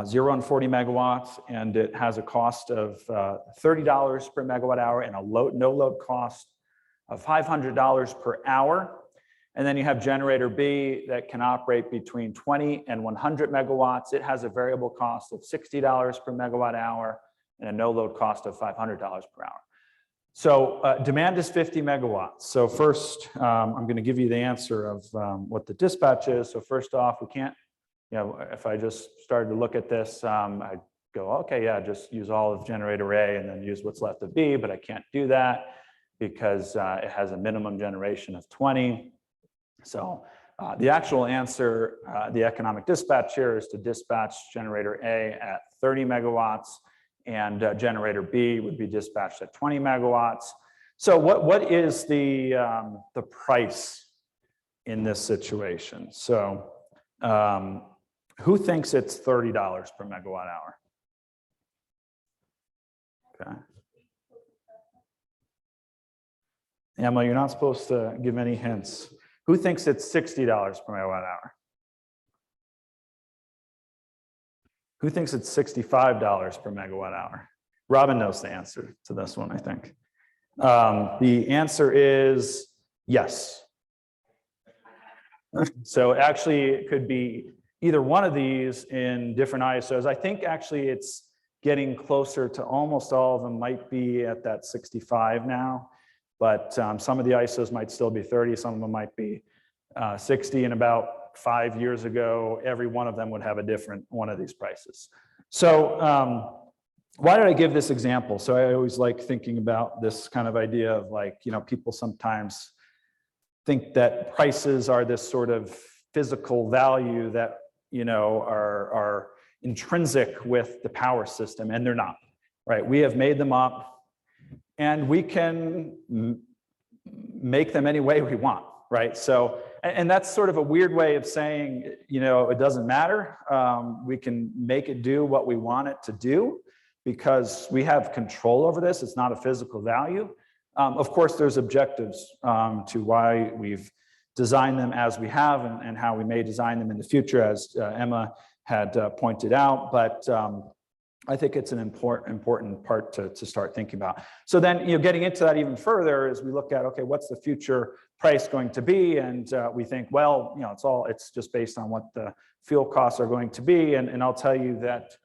0 and 40 megawatts, and it has a cost of $30 per megawatt hour and a no load cost of $500 per hour. And then you have generator B that can operate between 20 and 100 megawatts. It has a variable cost of $60 per megawatt hour and a no load cost of $500 per hour. So demand is 50 megawatts. So first, I'm going to give you the answer of what the dispatch is. So first off, we can't, if I just started to look at this, I'd go, okay, yeah, just use all of generator A and then use what's left of B, but I can't do that because it has a minimum generation of 20. So the actual answer, the economic dispatch here is to dispatch generator A at 30 megawatts and generator B would be dispatched at 20 megawatts. So what is the price in this situation. So who thinks it's $30 per megawatt hour? Okay. Emma, you're not supposed to give any hints. Who thinks it's $60 per megawatt hour? Who thinks it's $65 per megawatt hour? Robin knows the answer to this one, I think. The answer is yes. So actually, it could be either one of these in different ISOs. I think actually it's getting closer to almost all of them might be at that 65 now, but some of the ISOs might still be 30, some of them might be 60, and about 5 years ago, every one of them would have a different one of these prices. So why did I give this example? So I always like thinking about this kind of idea of like, you know, people sometimes think that prices are this sort of physical value that, you know, are intrinsic with the power system, and they're not, right? We have made them up, and we can make them any way we want, right? So, and that's sort of a weird way of saying, you know, it doesn't matter. We can make it do what we want it to do because we have control over this. It's not a physical value. Of course, there's objectives to why we've designed them as we have and how we may design them in the future, as Emma had pointed out. But I think it's an important part to start thinking about. So then, you know, getting into that even further as we look at, okay, what's the future price going to be? And we think, well, you know, it's just based on what the fuel costs are going to be. And I'll tell you that,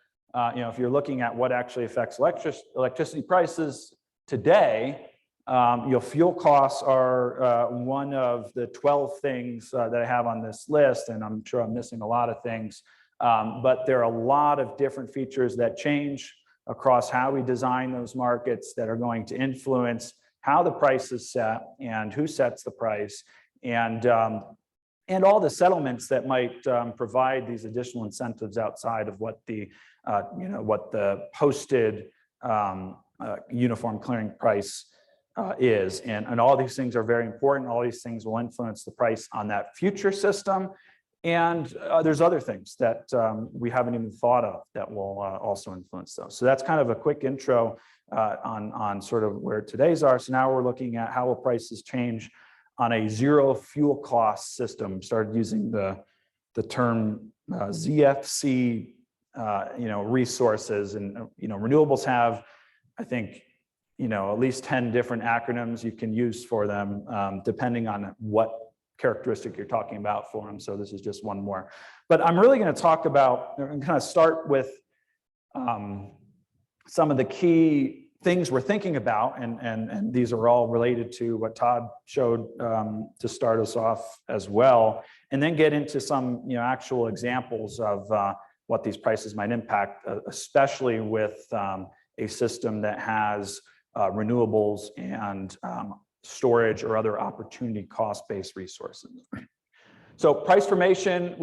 you know, if you're looking at what actually affects electricity prices today, your fuel costs are one of the 12 things that I have on this list, and I'm sure I'm missing a lot of things. But there are a lot of different features that change across how we design those markets that are going to influence how the price is set and who sets the price, and all the settlements that might provide these additional incentives outside of what the you know, what the posted uniform clearing price is. And all these things are very important. All these things will influence the price on that future system. And there's other things that we haven't even thought of that will also influence those. So that's kind of a quick intro on sort of where today's are. So now we're looking at how will prices change on a zero fuel cost system. Started using the term ZFC, you know, resources, and you know, renewables have, I think, you know, at least 10 different acronyms you can use for them, depending on what characteristic you're talking about for them. So this is just one more. But I'm really going to talk about, and kind of start with some of the key things we're thinking about, and these are all related to what Todd showed to start us off as well, and then get into some, you know, actual examples of what these prices might impact, especially with a system that has renewables and storage or other opportunity cost-based resources. So price formation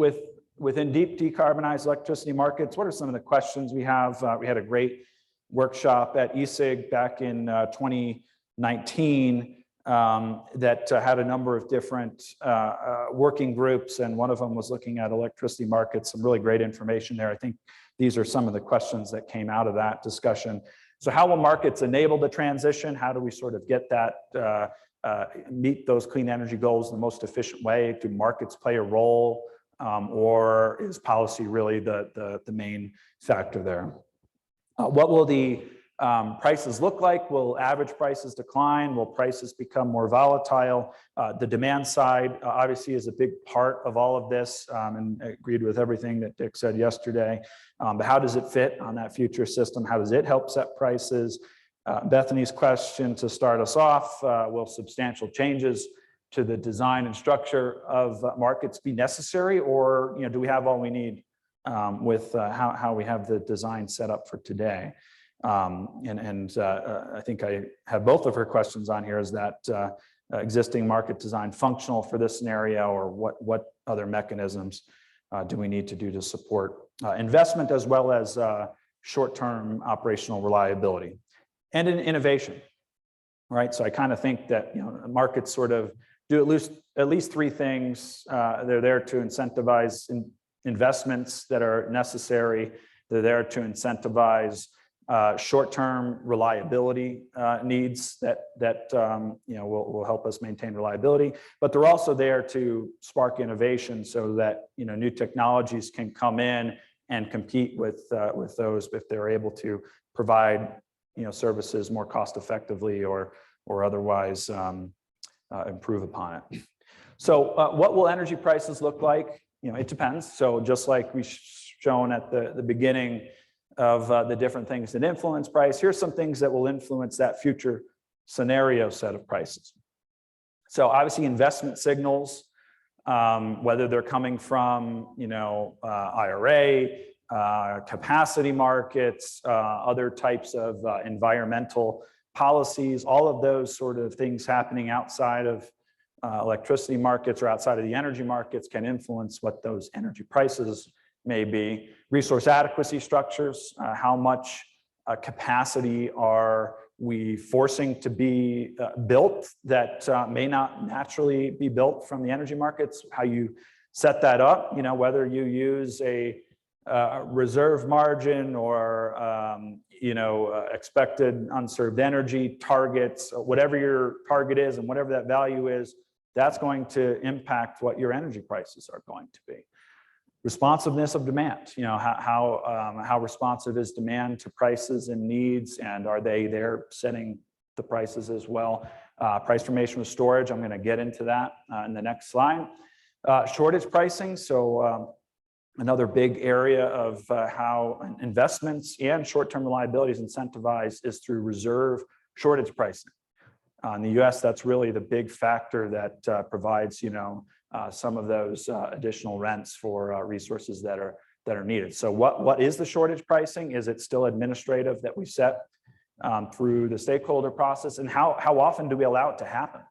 within deep decarbonized electricity markets. What are some of the questions we have? We had a great workshop at ESIG back in 2019 that had a number of different working groups, and one of them was looking at electricity markets. Some really great information there. I think these are some of the questions that came out of that discussion. So how will markets enable the transition? How do we sort of get that, meet those clean energy goals in the most efficient way? Do markets play a role, or is policy really the main factor there? What will the prices look like? Will average prices decline? Will prices become more volatile? The demand side obviously is a big part of all of this, and I agreed with everything that Dick said yesterday. But how does it fit on that future system? How does it help set prices? Bethany's question to start us off, will substantial changes to the design and structure of markets be necessary, or, you know, do we have all we need with how we have the design set up for today? I think I have both of her questions on here. Is that existing market design functional for this scenario, or what other mechanisms do we need to do to support investment as well as short-term operational reliability and in innovation, right? So I kind of think that, you know, markets sort of do at least three things. They're there to incentivize investments that are necessary. They're there to incentivize short-term reliability needs that will help us maintain reliability. But they're also there to spark innovation so that new technologies can come in and compete with those if they're able to provide services more cost effectively or otherwise improve upon it. So what will energy prices look like? It depends. So just like we shown at the beginning of the different things that influence price, here's some things that will influence that future scenario set of prices. So obviously investment signals, whether they're coming from IRA, capacity markets, other types of environmental policies, all of those sort of things happening outside of electricity markets or outside of the energy markets can influence what those energy prices may be. Resource adequacy structures, how much capacity are we forcing to be built that may not naturally be built from the energy markets, how you set that up, whether you use a reserve margin or expected unserved energy targets, whatever your target is and whatever that value is, that's going to impact what your energy prices are going to be. Responsiveness of demand, how responsive is demand to prices and needs, and are they there setting the prices as well? Price formation with storage, I'm going to get into that in the next slide. Shortage pricing, so another big area of how investments and short-term reliability is incentivized is through reserve shortage pricing. In the US, that's really the big factor that provides, some of those additional rents for resources that are needed. So what is the shortage pricing? Is it still administrative that we set through the stakeholder process? And how often do we allow it to happen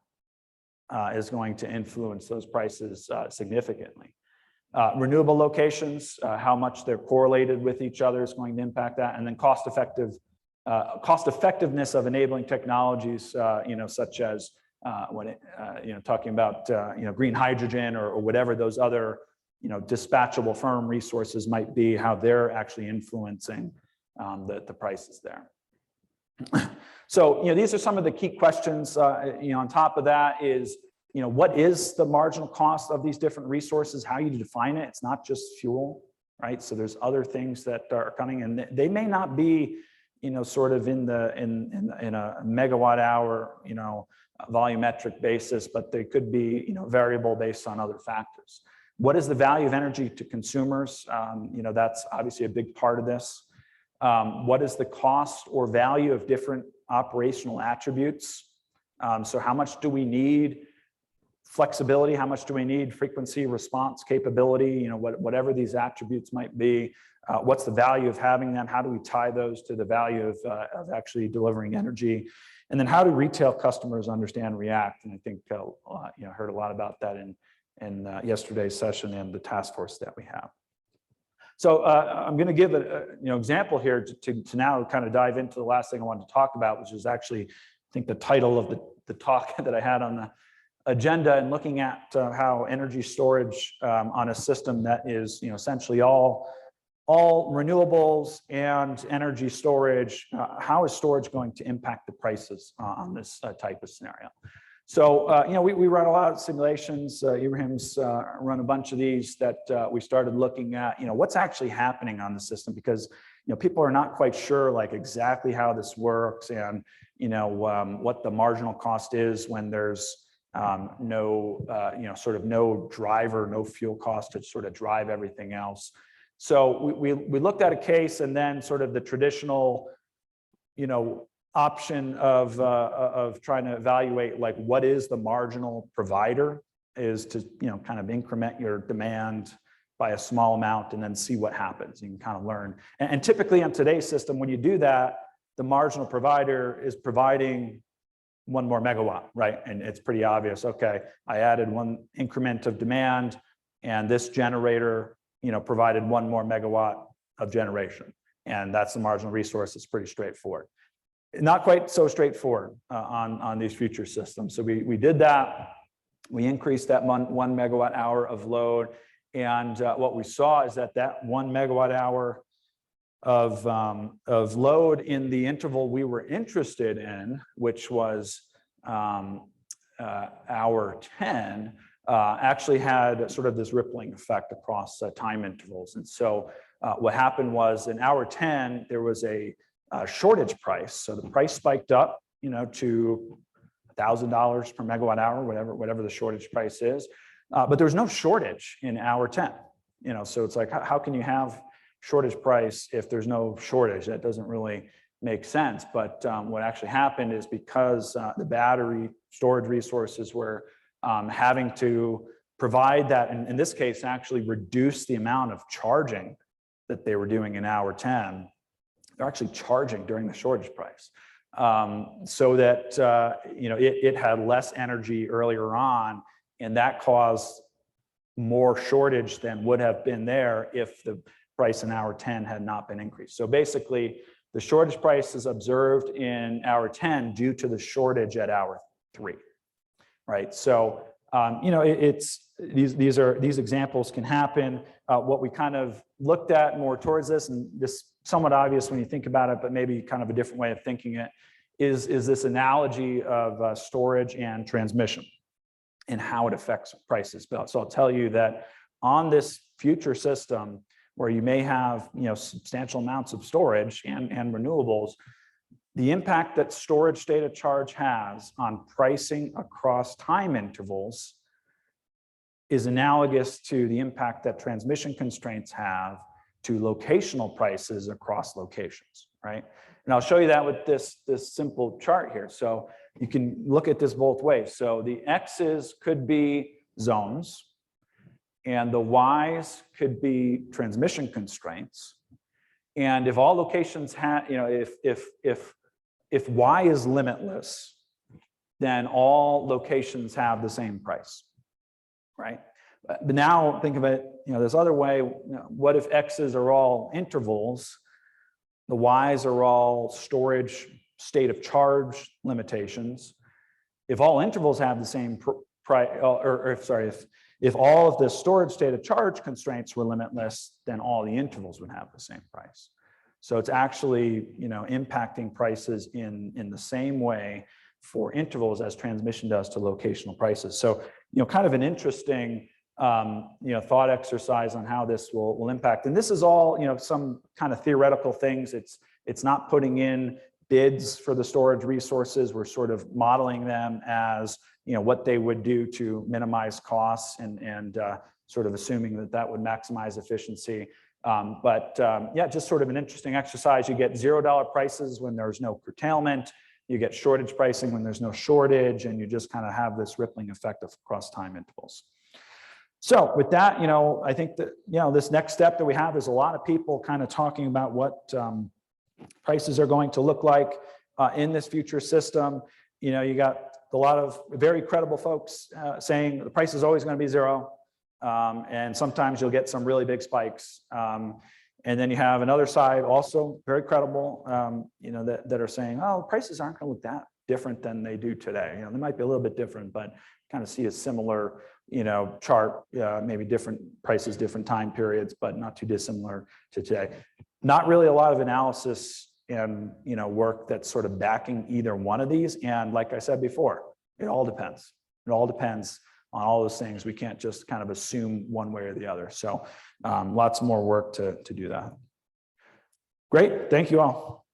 is going to influence those prices significantly. Renewable locations, how much they're correlated with each other is going to impact that. And then cost effectiveness of enabling technologies, such as talking about green hydrogen or whatever those other dispatchable firm resources might be, how they're actually influencing the prices there. So these are some of the key questions. On top of that is what is the marginal cost of these different resources? How you define it? It's not just fuel, right? So there's other things that are coming, and they may not be sort of in a megawatt hour volumetric basis, but they could be variable based on other factors. What is the value of energy to consumers? That's obviously a big part of this. What is the cost or value of different operational attributes? So how much do we need flexibility? How much do we need frequency response capability? Whatever these attributes might be. What's the value of having them? How do we tie those to the value of actually delivering energy? And then how do retail customers understand and react? And I think heard a lot about that in yesterday's session and the task force that we have. So I'm going to give an example here to now kind of dive into the last thing I wanted to talk about, which is actually, I think, the title of the talk that I had on the agenda, and looking at how energy storage on a system that is essentially all renewables and energy storage, how is storage going to impact the prices on this type of scenario? So, we run a lot of simulations. Ibrahim's run a bunch of these that we started looking at, what's actually happening on the system, because, people are not quite sure like exactly how this works and, what the marginal cost is when there's no driver, no fuel cost to sort of drive everything else. So we looked at a case, and then sort of the traditional, option of trying to evaluate like what is the marginal provider is to kind of increment your demand by a small amount and then see what happens. You can kind of learn. And typically on today's system, when you do that, the marginal provider is providing 1 more megawatt, right? And it's pretty obvious. Okay, I added 1 increment of demand, and this generator provided 1 more megawatt of generation, and that's the marginal resource. It's pretty straightforward. Not quite so straightforward on these future systems. So we did that, We increased that 1 megawatt hour of load. And what we saw is that 1 megawatt hour of load in the interval we were interested in, which was hour 10, actually had sort of this rippling effect across time intervals. And so what happened was in hour 10, there was a shortage price. So the price spiked up, to $1,000 per megawatt hour, whatever the shortage price is. But there was no shortage in hour 10. So it's like, how can you have shortage price if there's no shortage? That doesn't really make sense. But what actually happened is because the battery storage resources were having to provide that, and in this case, actually reduce the amount of charging that they were doing in hour 10, they're actually charging during the shortage price. So that it had less energy earlier on, and that caused more shortage than would have been there if the price in hour 10 had not been increased. So basically, the shortage price is observed in hour 10 due to the shortage at hour 3, right? So it's these examples can happen. What we kind of looked at more towards this, and this somewhat obvious when you think about it, but maybe kind of a different way of thinking it, is this analogy of storage and transmission and how it affects prices. So I'll tell you that on this future system where you may have substantial amounts of storage and renewables, the impact that storage state of charge has on pricing across time intervals is analogous to the impact that transmission constraints have to locational prices across locations, right? And I'll show you that with this simple chart here. So you can look at this both ways. So the X's could be zones, and the Y's could be transmission constraints. And if all locations have, if Y is limitless, then all locations have the same price, right? But now think of it, this other way. What if X's are all intervals? The Y's are all storage state of charge limitations. If all intervals have the same price, if all of the storage state of charge constraints were limitless, then all the intervals would have the same price. So it's actually, impacting prices in the same way for intervals as transmission does to locational prices. So, kind of an interesting, thought exercise on how this will impact. And this is all, some kind of theoretical things. It's not putting in bids for the storage resources. We're sort of modeling them as, what they would do to minimize costs and sort of assuming that would maximize efficiency. Just sort of an interesting exercise. You get $0 prices when there's no curtailment. You get shortage pricing when there's no shortage, and you just kind of have this rippling effect across time intervals. So with that, I think that, this next step that we have is a lot of people kind of talking about what prices are going to look like in this future system. You got a lot of very credible folks saying the price is always going to be zero. And sometimes you'll get some really big spikes. And then you have another side also very credible, that are saying, oh, prices aren't going to look that different than they do today. They might be a little bit different, but kind of see a similar, chart, maybe different prices, different time periods, but not too dissimilar to today. Not really a lot of analysis and, work that's sort of backing either one of these. And like I said before, it all depends. It all depends on all those things. We can't just kind of assume one way or the other. So lots more work to do that. Great. Thank you all.